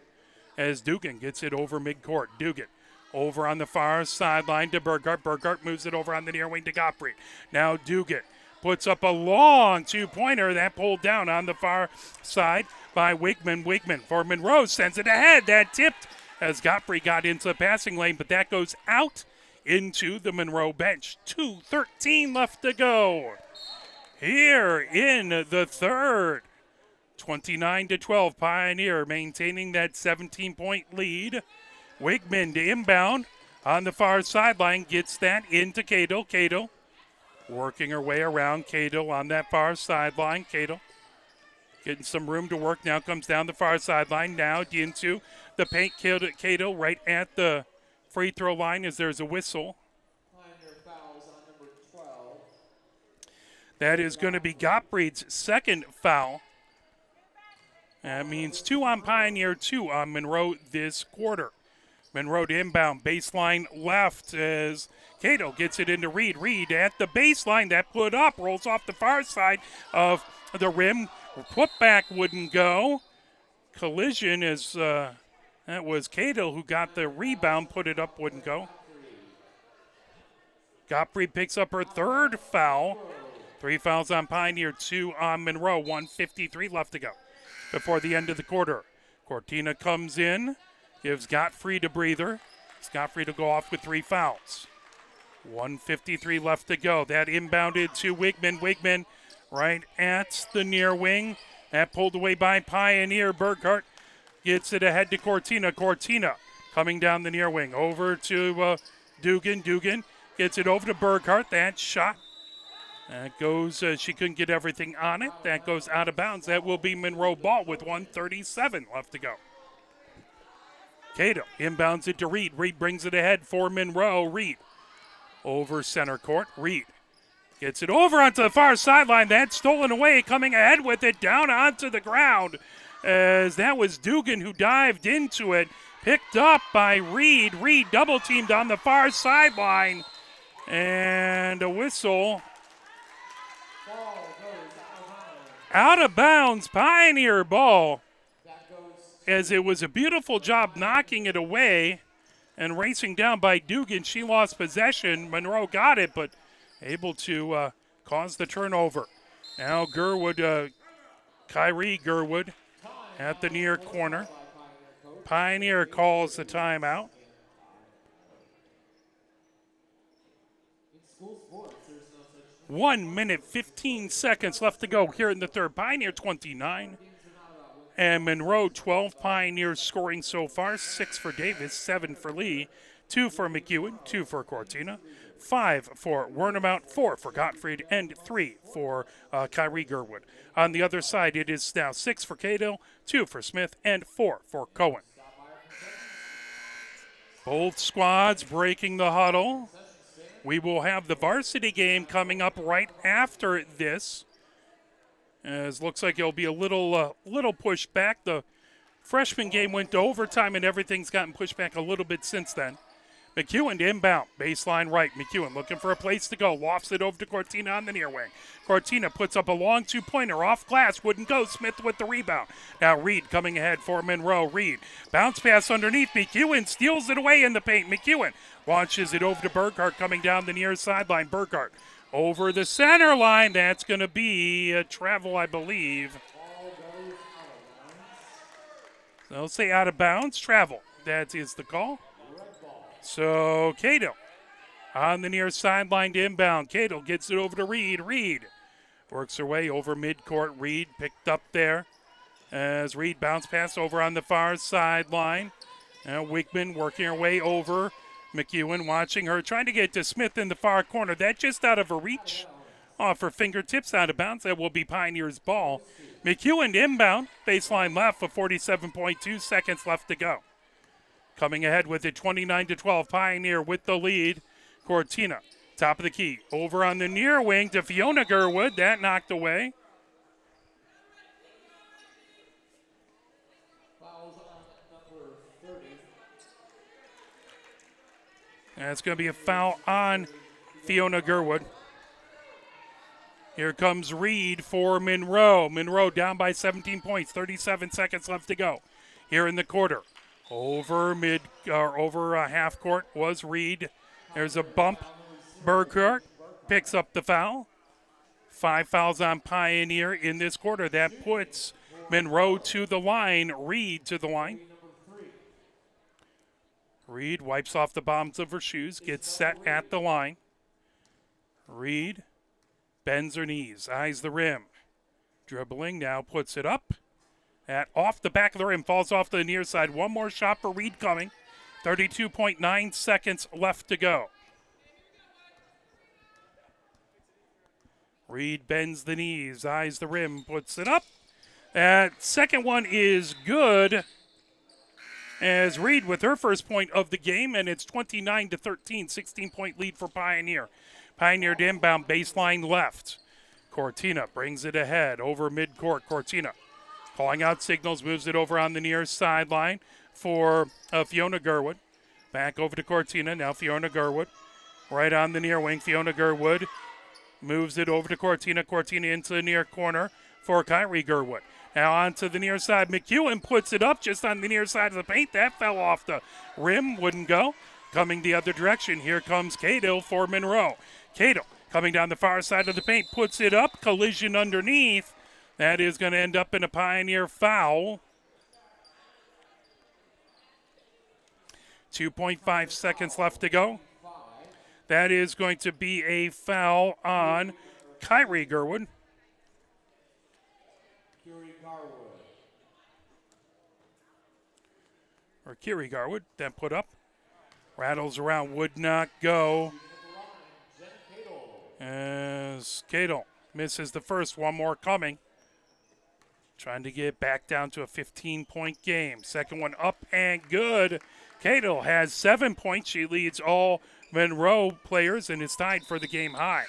As Dugan gets it over midcourt. Dugan over on the far sideline to Burgart. Burgart moves it over on the near wing to Gottfried. Now Dugan puts up a long two-pointer. That pulled down on the far side by Wigman. Wigman for Monroe sends it ahead. That tipped as Gottfried got into the passing lane, but that goes out into the Monroe bench. 2:13 left to go here in the third. 29-12, Pioneer maintaining that 17-point lead. Wigman to inbound on the far sideline, gets that into Cato. Cato working her way around. Cato on that far sideline. Cato getting some room to work. Now comes down the far sideline. Now into the paint. Cato right at the free throw line as there's a whistle. Pioneer fouls on number 12. That is going to be Gottfried's second foul. That means 2 on Pioneer, 2 on Monroe this quarter. Monroe to inbound, baseline left as Cato gets it into Reed. Reed at the baseline, that put up, rolls off the far side of the rim. Put back wouldn't go. Collision is, that was Cato who got the rebound, put it up, wouldn't go. Gottfried picks up her third foul. 3 fouls on Pioneer, 2 on Monroe, 1:53 left to go before the end of the quarter. Cortina comes in, gives Gottfried a breather. Gottfried will go off with 3 fouls. 1:53 left to go. That inbounded to Wigman. Wigman right at the near wing. That pulled away by Pioneer. Burkhart gets it ahead to Cortina. Cortina coming down the near wing. Over to Dugan. Dugan gets it over to Burkhart. That shot. That goes, she couldn't get everything on it. That goes out of bounds. That will be Monroe ball with 1:37 left to go. Cato inbounds it to Reed. Reed brings it ahead for Monroe. Reed over center court. Reed gets it over onto the far sideline. That's stolen away. Coming ahead with it down onto the ground as that was Dugan who dived into it. Picked up by Reed. Reed double teamed on the far sideline. And a whistle. Out of bounds, Pioneer ball, as it was a beautiful job knocking it away and racing down by Dugan. She lost possession. Monroe got it, but able to cause the turnover. Now Gerwood, Kyrie Gerwood at the near corner. Pioneer calls the timeout. 1 minute, 15 seconds left to go here in the third. Pioneer 29 and Monroe 12. Pioneers scoring so far. 6 for Davis, 7 for Lee, 2 for McEwen, 2 for Cortina, 5 for Wernemount, 4 for Gottfried, and 3 for Kyrie Gerwood. On the other side, it is now 6 for Cato, 2 for Smith, and 4 for Cohen. Both squads breaking the huddle. We will have the varsity game coming up right after this. As looks like it'll be a little pushed back. The freshman game went to overtime and everything's gotten pushed back a little bit since then. McEwen to inbound, baseline right. McEwen looking for a place to go. Lofts it over to Cortina on the near wing. Cortina puts up a long two-pointer off glass. Wouldn't go. Smith with the rebound. Now Reed coming ahead for Monroe. Reed bounce pass underneath. McEwen steals it away in the paint. McEwen launches it over to Burkhart coming down the near sideline. Burkhart over the center line. That's going to be a travel, I believe. They'll say out of bounds, travel. That is the call. So Cato on the near sideline to inbound. Cato gets it over to Reed. Reed works her way over midcourt. Reed picked up there as Reed bounce pass over on the far sideline. Wigman working her way over. McEwen watching her, trying to get to Smith in the far corner. That just out of her reach. Off her fingertips, out of bounds. That will be Pioneers' ball. McEwen to inbound. Baseline left with 47.2 seconds left to go. Coming ahead with it, 29-12. Pioneer with the lead. Cortina, top of the key. Over on the near wing to Fiona Gerwood. That knocked away. Fouls on number 30. That's going to be a foul on Fiona Gerwood. Here comes Reed for Monroe. Monroe down by 17 points, 37 seconds left to go. Here in the quarter, over half court was Reed. There's a bump. Burkhart picks up the foul. 5 fouls on Pioneer in this quarter. That puts Monroe to the line, Reed to the line. Reed wipes off the bottoms of her shoes, gets set at the line. Reed bends her knees, eyes the rim. Dribbling, now puts it up. At off the back of the rim, falls off to the near side. One more shot for Reed coming. 32.9 seconds left to go. Reed bends the knees, eyes the rim, puts it up. That second one is good. As Reed with her first point of the game, and it's 29-13, 16-point lead for Pioneer. Pioneer to inbound, baseline left. Cortina brings it ahead over midcourt. Cortina calling out signals, moves it over on the near sideline for Fiona Gerwood. Back over to Cortina, now Fiona Gerwood. Right on the near wing, Fiona Gerwood moves it over to Cortina. Cortina into the near corner for Kyrie Gerwood. Now onto the near side. McEwen puts it up just on the near side of the paint. That fell off the rim, wouldn't go. Coming the other direction, here comes Cato for Monroe. Cato coming down the far side of the paint, puts it up, collision underneath. That is going to end up in a Pioneer foul. 2.5 seconds left to go. That is going to be a foul on Kyrie Gerwood. Or Kiri Garwood, then put up. Rattles around, would not go. As Cato misses the first, one more coming. Trying to get back down to a 15-point game. Second one up and good. Cato has 7 points. She leads all Monroe players and is tied for the game high.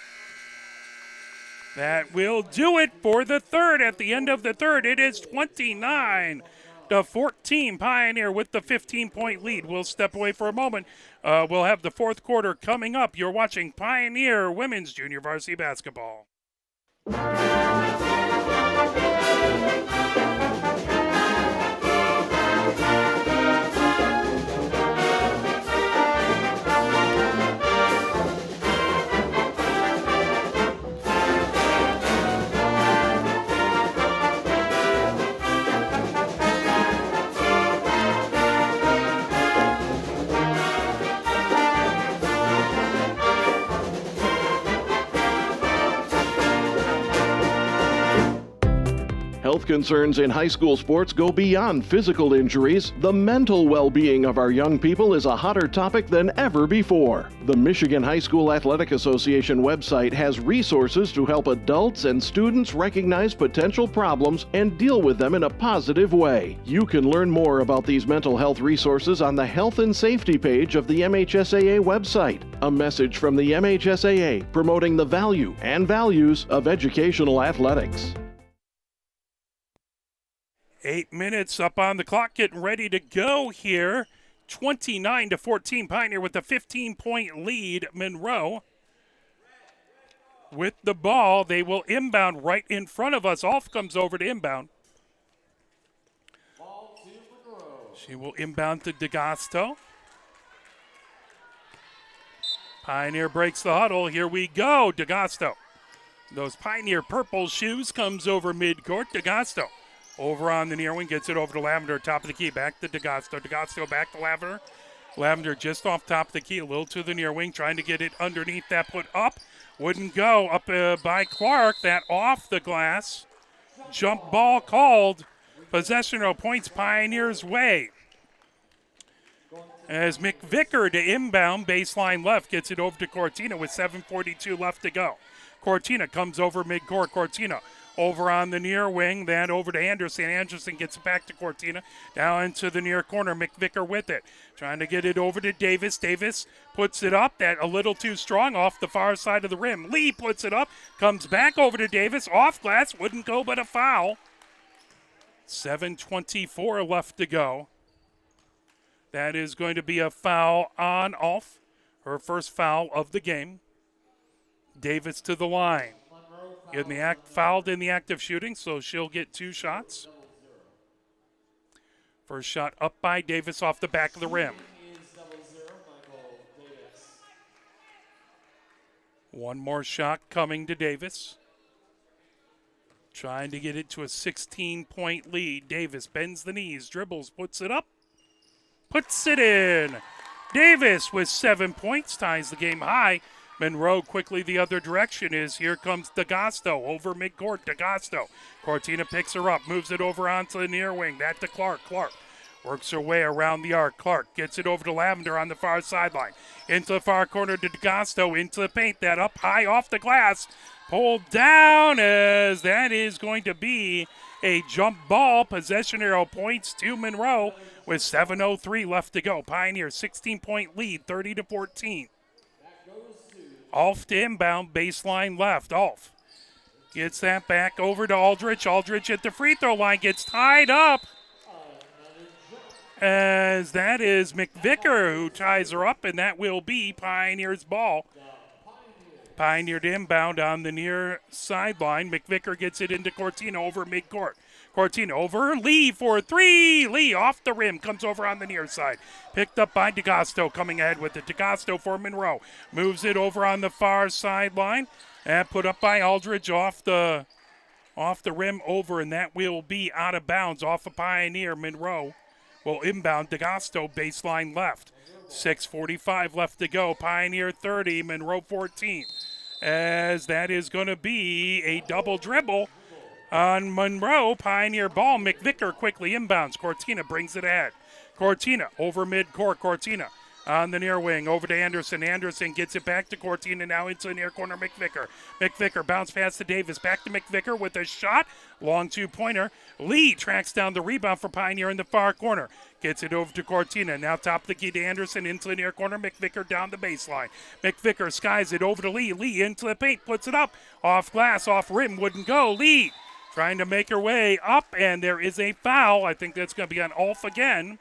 That will do it for the third. At the end of the third, it is 29-14. Pioneer with the 15-point lead. We'll step away for a moment. We'll have the fourth quarter coming up. You're watching Pioneer Women's Junior Varsity Basketball. Health concerns in high school sports go beyond physical injuries. The mental well-being of our young people is a hotter topic than ever before. The Michigan High School Athletic Association website has resources to help adults and students recognize potential problems and deal with them in a positive way. You can learn more about these mental health resources on the Health and Safety page of the MHSAA website. A message from the MHSAA promoting the value and values of educational athletics. 8 minutes up on the clock, getting ready to go here. 29-14, Pioneer with a 15-point lead. Monroe with the ball. They will inbound right in front of us. Off comes over to inbound. She will inbound to DeGasto. Pioneer breaks the huddle. Here we go. DeGasto. Those Pioneer purple shoes comes over midcourt. DeGasto Over on the near wing, gets it over to Lavender, top of the key, back to DeGasto. DeGasto back to Lavender. Lavender just off top of the key, a little to the near wing, trying to get it underneath that put up. Wouldn't go. Up by Clark, that off the glass. Jump ball called. Possession of points Pioneers way. As McVicker to inbound, baseline left, gets it over to Cortina with 7:42 left to go. Cortina comes over midcourt. Cortina over on the near wing, then over to Anderson. Anderson gets it back to Cortina, down into the near corner. McVicker with it, trying to get it over to Davis. Davis puts it up, that a little too strong off the far side of the rim. Lee puts it up, comes back over to Davis, off glass, wouldn't go but a foul. 7:24 left to go. That is going to be a foul on Alf, her first foul of the game. Davis to the line. Fouled in the act of shooting, so she'll get 2 shots. First shot up by Davis off the back of the rim. One more shot coming to Davis. Trying to get it to a 16-point lead. Davis bends the knees, dribbles, puts it up, puts it in. Davis with 7 points, ties the game high. Monroe quickly the other direction is here comes DeGasto over midcourt. DeGasto. Cortina picks her up, moves it over onto the near wing. That to Clark. Clark works her way around the arc. Clark gets it over to Lavender on the far sideline. Into the far corner to DeGasto, into the paint. That up high off the glass. Pulled down as that is going to be a jump ball. Possession arrow points to Monroe with 7:03 left to go. Pioneers 16-point lead, 30-14. Alf to inbound, baseline left. Alf gets that back over to Aldrich. Aldrich at the free throw line gets tied up. As that is McVicker who ties her up, and that will be Pioneers ball. Pioneer to inbound on the near sideline. McVicker gets it into Cortina over midcourt. Cortina over, Lee for 3. Lee off the rim, comes over on the near side. Picked up by DeGasto, coming ahead with it. DeGasto for Monroe. Moves it over on the far sideline. And put up by Aldridge off the rim over, and that will be out of bounds off of Pioneer. Monroe will inbound. DeGasto baseline left. 6:45 left to go. Pioneer 30, Monroe 14. As that is going to be a double dribble on Monroe. Pioneer ball. McVicker quickly inbounds. Cortina brings it ahead. Cortina over midcourt. Cortina on the near wing over to Anderson. Anderson gets it back to Cortina, now into the near corner. McVicker. McVicker bounce pass to Davis. Back to McVicker with a shot. Long 2-pointer. Lee tracks down the rebound for Pioneer in the far corner. Gets it over to Cortina. Now top of the key to Anderson into the near corner. McVicker down the baseline. McVicker skies it over to Lee. Lee into the paint. Puts it up. Off glass. Off rim. Wouldn't go. Lee trying to make her way up, and there is a foul. I think that's going to be on Alf again.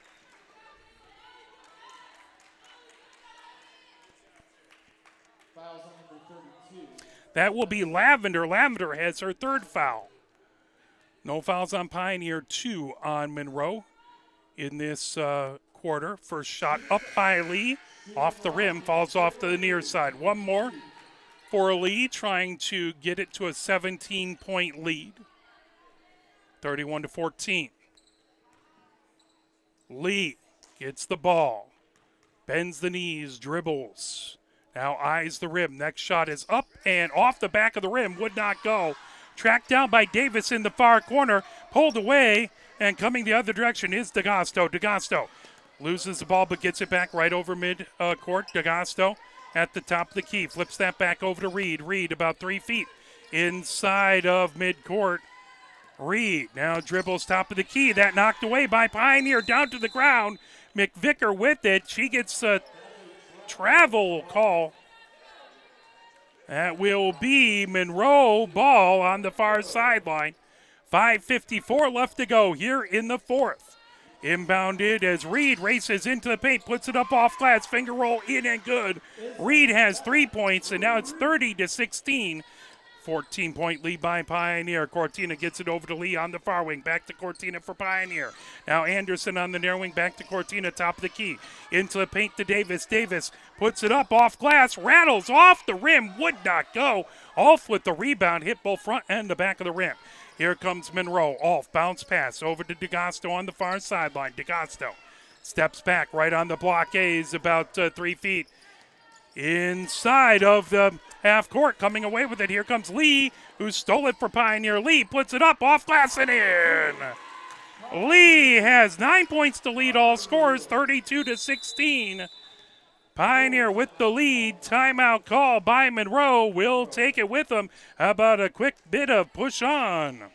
That will be Lavender. Lavender has her 3rd foul. No fouls on Pioneer, 2 on Monroe in this quarter. First shot up by Lee. Off the rim, falls off to the near side. One more for Lee, trying to get it to a 17-point lead. 31-14. Lee gets the ball. Bends the knees, dribbles. Now eyes the rim. Next shot is up and off the back of the rim. Would not go. Tracked down by Davis in the far corner. Pulled away, and coming the other direction is DeGasto. DeGasto loses the ball but gets it back right over mid-court. DeGasto at the top of the key. Flips that back over to Reed. Reed about 3 feet inside of mid-court. Reed now dribbles top of the key. That knocked away by Pioneer down to the ground. McVicker with it. She gets a travel call. That will be Monroe ball on the far sideline. 5:54 left to go here in the 4th. Inbounded as Reed races into the paint, puts it up off glass, finger roll in and good. Reed has 3 points, and now it's 30-16. 14-point lead by Pioneer. Cortina gets it over to Lee on the far wing. Back to Cortina for Pioneer. Now Anderson on the near wing. Back to Cortina, top of the key. Into the paint to Davis. Davis puts it up off glass. Rattles off the rim. Would not go. Alf with the rebound. Hit both front and the back of the rim. Here comes Monroe. Off, bounce pass over to DeGasto on the far sideline. DeGasto steps back right on the blockade, about 3 feet inside of the half court, coming away with it. Here comes Lee, who stole it for Pioneer. Lee puts it up, off glass and in. Lee has 9 points to lead all scores, 32-16. Pioneer with the lead. Timeout call by Monroe. Will take it with them. How about a quick bit of push on?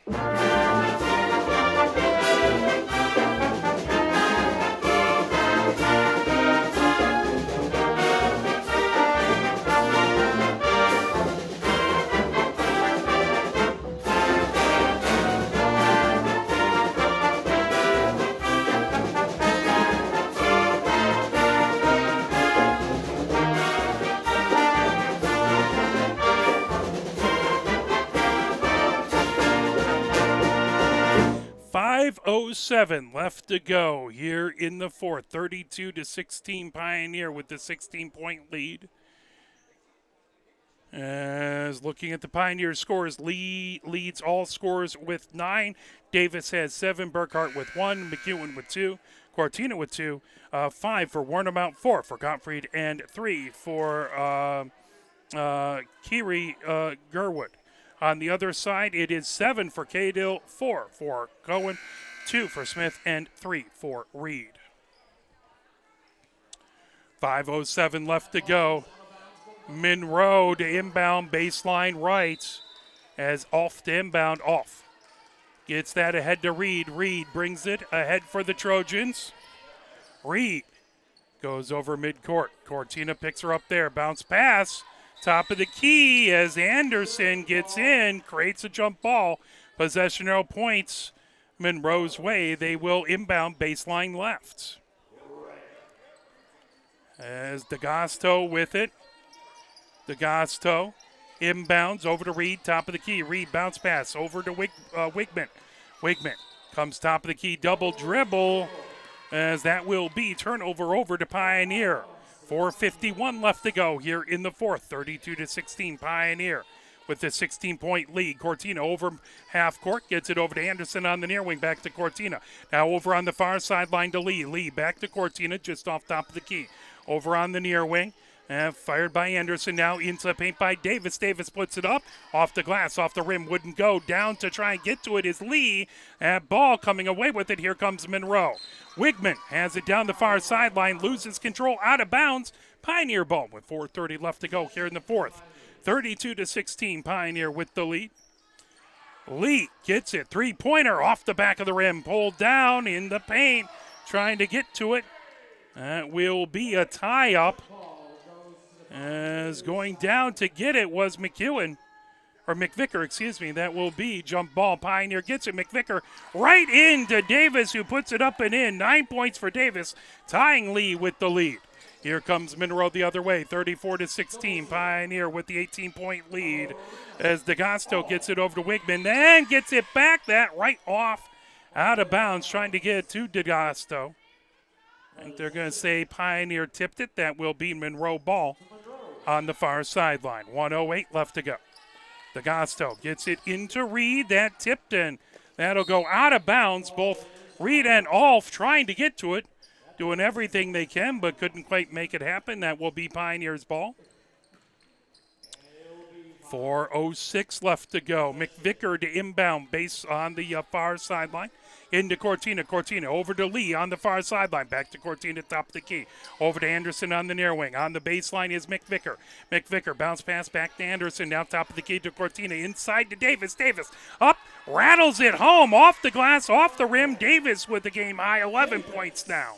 5:07 left to go here in the fourth. 32-16 Pioneer with the 16-point lead. As looking at the Pioneer scores, Lee leads all scores with 9. Davis has 7. Burkhart with 1. McEwen with 2. Cortina with 2. 5 for Warnemount, 4 for Gottfried, and 3 for Kiri Gerwood. On the other side, it is 7 for Cadill, 4 for Cohen, 2 for Smith, and 3 for Reed. 5:07 left to go. Monroe to inbound baseline right as off to inbound off. Gets that ahead to Reed. Reed brings it ahead for the Trojans. Reed goes over midcourt. Cortina picks her up there. Bounce pass. Top of the key as Anderson gets in, creates a jump ball. Possession arrow points Monroe's way. They will inbound baseline left. As DeGasto with it. DeGasto inbounds over to Reed, top of the key. Reed bounce pass over to Wigman. Wigman comes top of the key, double dribble, as that will be turnover over to Pioneer. 4:51 left to go here in the fourth. 32-16 Pioneer with the 16-point lead. Cortina over half court, gets it over to Anderson on the near wing, back to Cortina. Now over on the far sideline to Lee. Lee back to Cortina, just off top of the key. Over on the near wing, fired by Anderson, now into the paint by Davis. Davis puts it up, off the glass, off the rim, wouldn't go. Down to try and get to it is Lee. Ball coming away with it, here comes Monroe. Wigman has it down the far sideline, loses control, out of bounds. Pioneer ball with 4:30 left to go here in the fourth. 32-16 Pioneer with the lead. Lee gets it, three-pointer off the back of the rim, pulled down in the paint, trying to get to it. That will be a tie-up. As going down to get it was McEwen. Or McVicker, excuse me. That will be jump ball. Pioneer gets it. McVicker right into Davis, who puts it up and in. 9 points for Davis, tying Lee with the lead. Here comes Monroe the other way. 34-16. Pioneer with the 18-point lead as DeGasto gets it over to Wigman. Then gets it back. That right off out of bounds, trying to get it to DeGasto. I think they're going to say Pioneer tipped it. That will be Monroe ball on the far sideline. 1:08 left to go. DeGasto gets it into Reed. That tipped in. That'll go out of bounds. Both Reed and Alf trying to get to it, doing everything they can, but couldn't quite make it happen. That will be Pioneer's ball. 4:06 left to go. McVicker to inbound base on the far sideline. Into Cortina. Cortina over to Lee on the far sideline. Back to Cortina, top of the key. Over to Anderson on the near wing. On the baseline is McVicker. McVicker bounce pass back to Anderson. Now top of the key to Cortina. Inside to Davis. Davis up, rattles it home. Off the glass, off the rim. Davis with the game high 11 points now.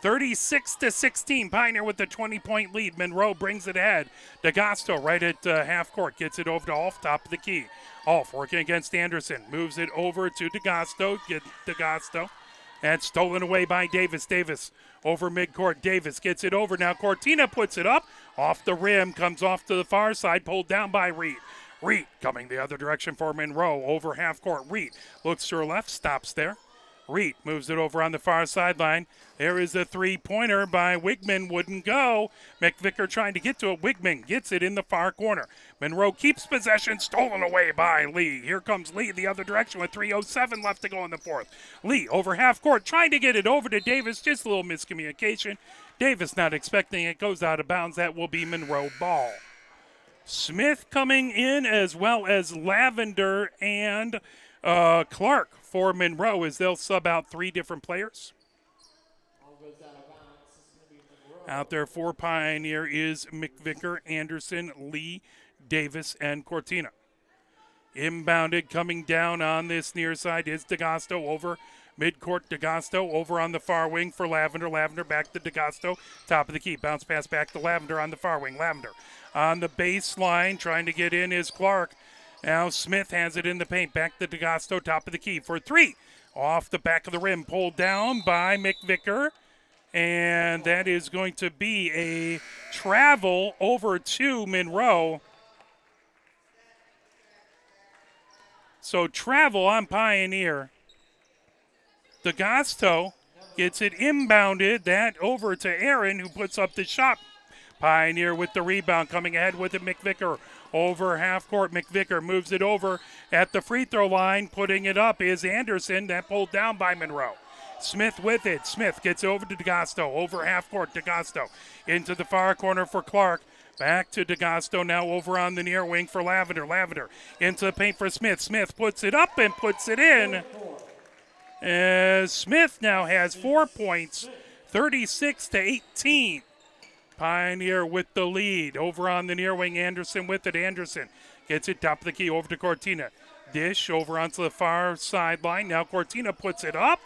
36-16. Pioneer with the 20-point lead. Monroe brings it ahead. DeGasto right at half court. Gets it over to Alf, top of the key. Alf working against Anderson. Moves it over to DeGasto. Get DeGasto. And stolen away by Davis. Davis over midcourt. Davis gets it over. Now Cortina puts it up. Off the rim. Comes off to the far side. Pulled down by Reed. Reed coming the other direction for Monroe. Over half court. Reed looks to her left. Stops there. Reed moves it over on the far sideline. There is a three-pointer by Wigman. Wouldn't go. McVicker trying to get to it. Wigman gets it in the far corner. Monroe keeps possession, stolen away by Lee. Here comes Lee the other direction with 3:07 left to go in the fourth. Lee over half court trying to get it over to Davis. Just a little miscommunication. Davis not expecting it. Goes out of bounds. That will be Monroe ball. Smith coming in as well as Lavender and Clark for Monroe as they'll sub out three different players. Out there for Pioneer is McVicker, Anderson, Lee, Davis, and Cortina. Inbounded coming down on this near side is DeGasto over midcourt. DeGasto over on the far wing for Lavender. Lavender back to DeGasto. Top of the key. Bounce pass back to Lavender on the far wing. Lavender on the baseline trying to get in is Clark. Now Smith has it in the paint. Back to DeGasto. Top of the key for three. Off the back of the rim. Pulled down by McVicker. And that is going to be a travel over to Monroe. So travel on Pioneer. DeGasto gets it inbounded. That over to Aaron, who puts up the shot. Pioneer with the rebound, coming ahead with it. McVicker over half court. McVicker moves it over at the free throw line. Putting it up is Anderson. That pulled down by Monroe. Smith with it. Smith gets over to DeGasto. Over half court. DeGasto into the far corner for Clark. Back to DeGasto now over on the near wing for Lavender. Lavender into the paint for Smith. Smith puts it up and puts it in. As Smith now has 4 points, 36-18. Pioneer with the lead. Over on the near wing, Anderson with it. Anderson gets it top of the key over to Cortina. Dish over onto the far sideline. Now Cortina puts it up.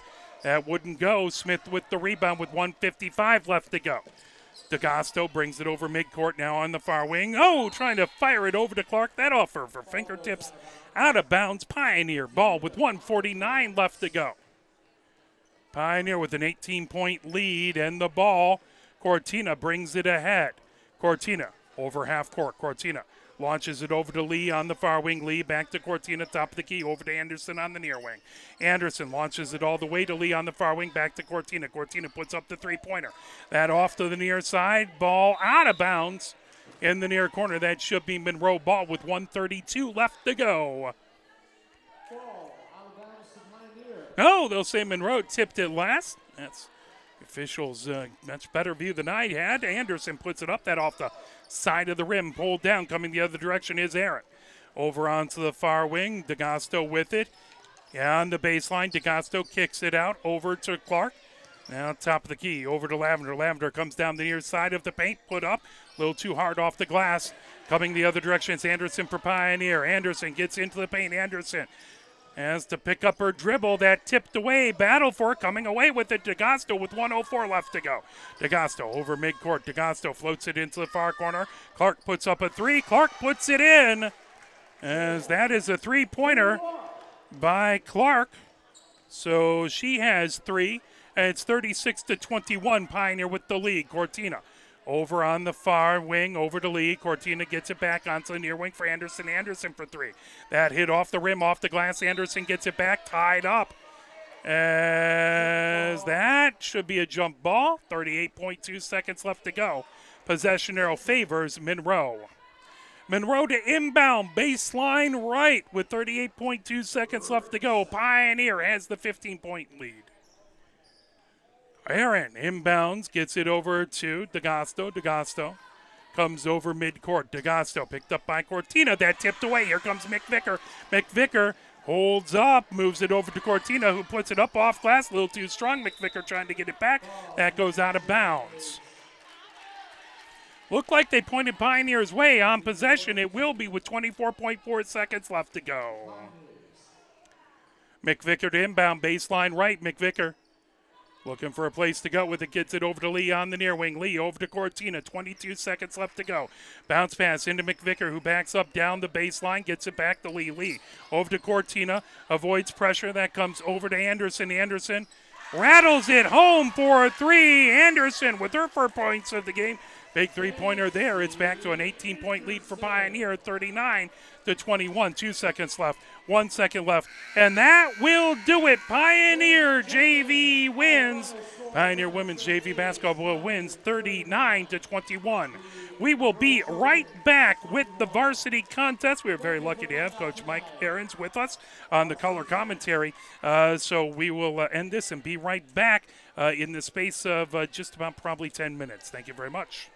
That wouldn't go. Smith with the rebound with 1:55 left to go. DeGasto brings it over midcourt now on the far wing. Oh, trying to fire it over to Clark. That offer for fingertips out of bounds. Pioneer ball with 1:49 left to go. Pioneer with an 18-point lead and the ball. Cortina brings it ahead. Cortina over half court. Cortina launches it over to Lee on the far wing. Lee back to Cortina, top of the key, over to Anderson on the near wing. Anderson launches it all the way to Lee on the far wing, back to Cortina. Cortina puts up the three-pointer. That off to the near side, ball out of bounds in the near corner. That should be Monroe ball with 1:32 left to go. Oh, they'll say Monroe tipped it last. That's officials much better view than I had. Anderson puts it up, that off the side of the rim, pulled down. Coming the other direction is Aaron. Over onto the far wing, DeGasto with it. Yeah, on the baseline, DeGasto kicks it out over to Clark. Now top of the key, over to Lavender. Lavender comes down the near side of the paint, put up, a little too hard off the glass. Coming the other direction, it's Anderson for Pioneer. Anderson gets into the paint. Anderson has to pick up her dribble. That tipped away. Battle for it. Coming away with it. DeGasto with 1:04 left to go. DeGasto over midcourt. DeGasto floats it into the far corner. Clark puts up a three. Clark puts it in. As that is a three-pointer by Clark. So she has three. And it's 36-21. Pioneer with the lead. Cortina over on the far wing, over to Lee. Cortina gets it back onto the near wing for Anderson. Anderson for three. That hit off the rim, off the glass. Anderson gets it back, tied up. As that should be a jump ball. 38.2 seconds left to go. Possession arrow favors Monroe. Monroe to inbound, baseline right with 38.2 seconds left to go. Pioneer has the 15-point lead. Aaron inbounds, gets it over to DeGasto. DeGasto comes over midcourt. DeGasto picked up by Cortina. That tipped away. Here comes McVicker. McVicker holds up, moves it over to Cortina, who puts it up off glass. A little too strong. McVicker trying to get it back. That goes out of bounds. Looked like they pointed Pioneer's way on possession. It will be with 24.4 seconds left to go. McVicker to inbound, baseline right. McVicker looking for a place to go with it. Gets it over to Lee on the near wing. Lee over to Cortina. 22 seconds left to go. Bounce pass into McVicker, who backs up down the baseline. Gets it back to Lee. Lee over to Cortina. Avoids pressure. That comes over to Anderson. Anderson rattles it home for a three. Anderson with her 4 points of the game. Big three-pointer there. It's back to an 18-point lead for Pioneer, 39-21. 2 seconds left. 1 second left. And that will do it. Pioneer JV wins. Pioneer Women's JV Basketball wins 39-21. We will be right back with the varsity contest. We are very lucky to have Coach Mike Ahrens with us on the color commentary. So we will end this and be right back in the space of just about probably 10 minutes. Thank you very much.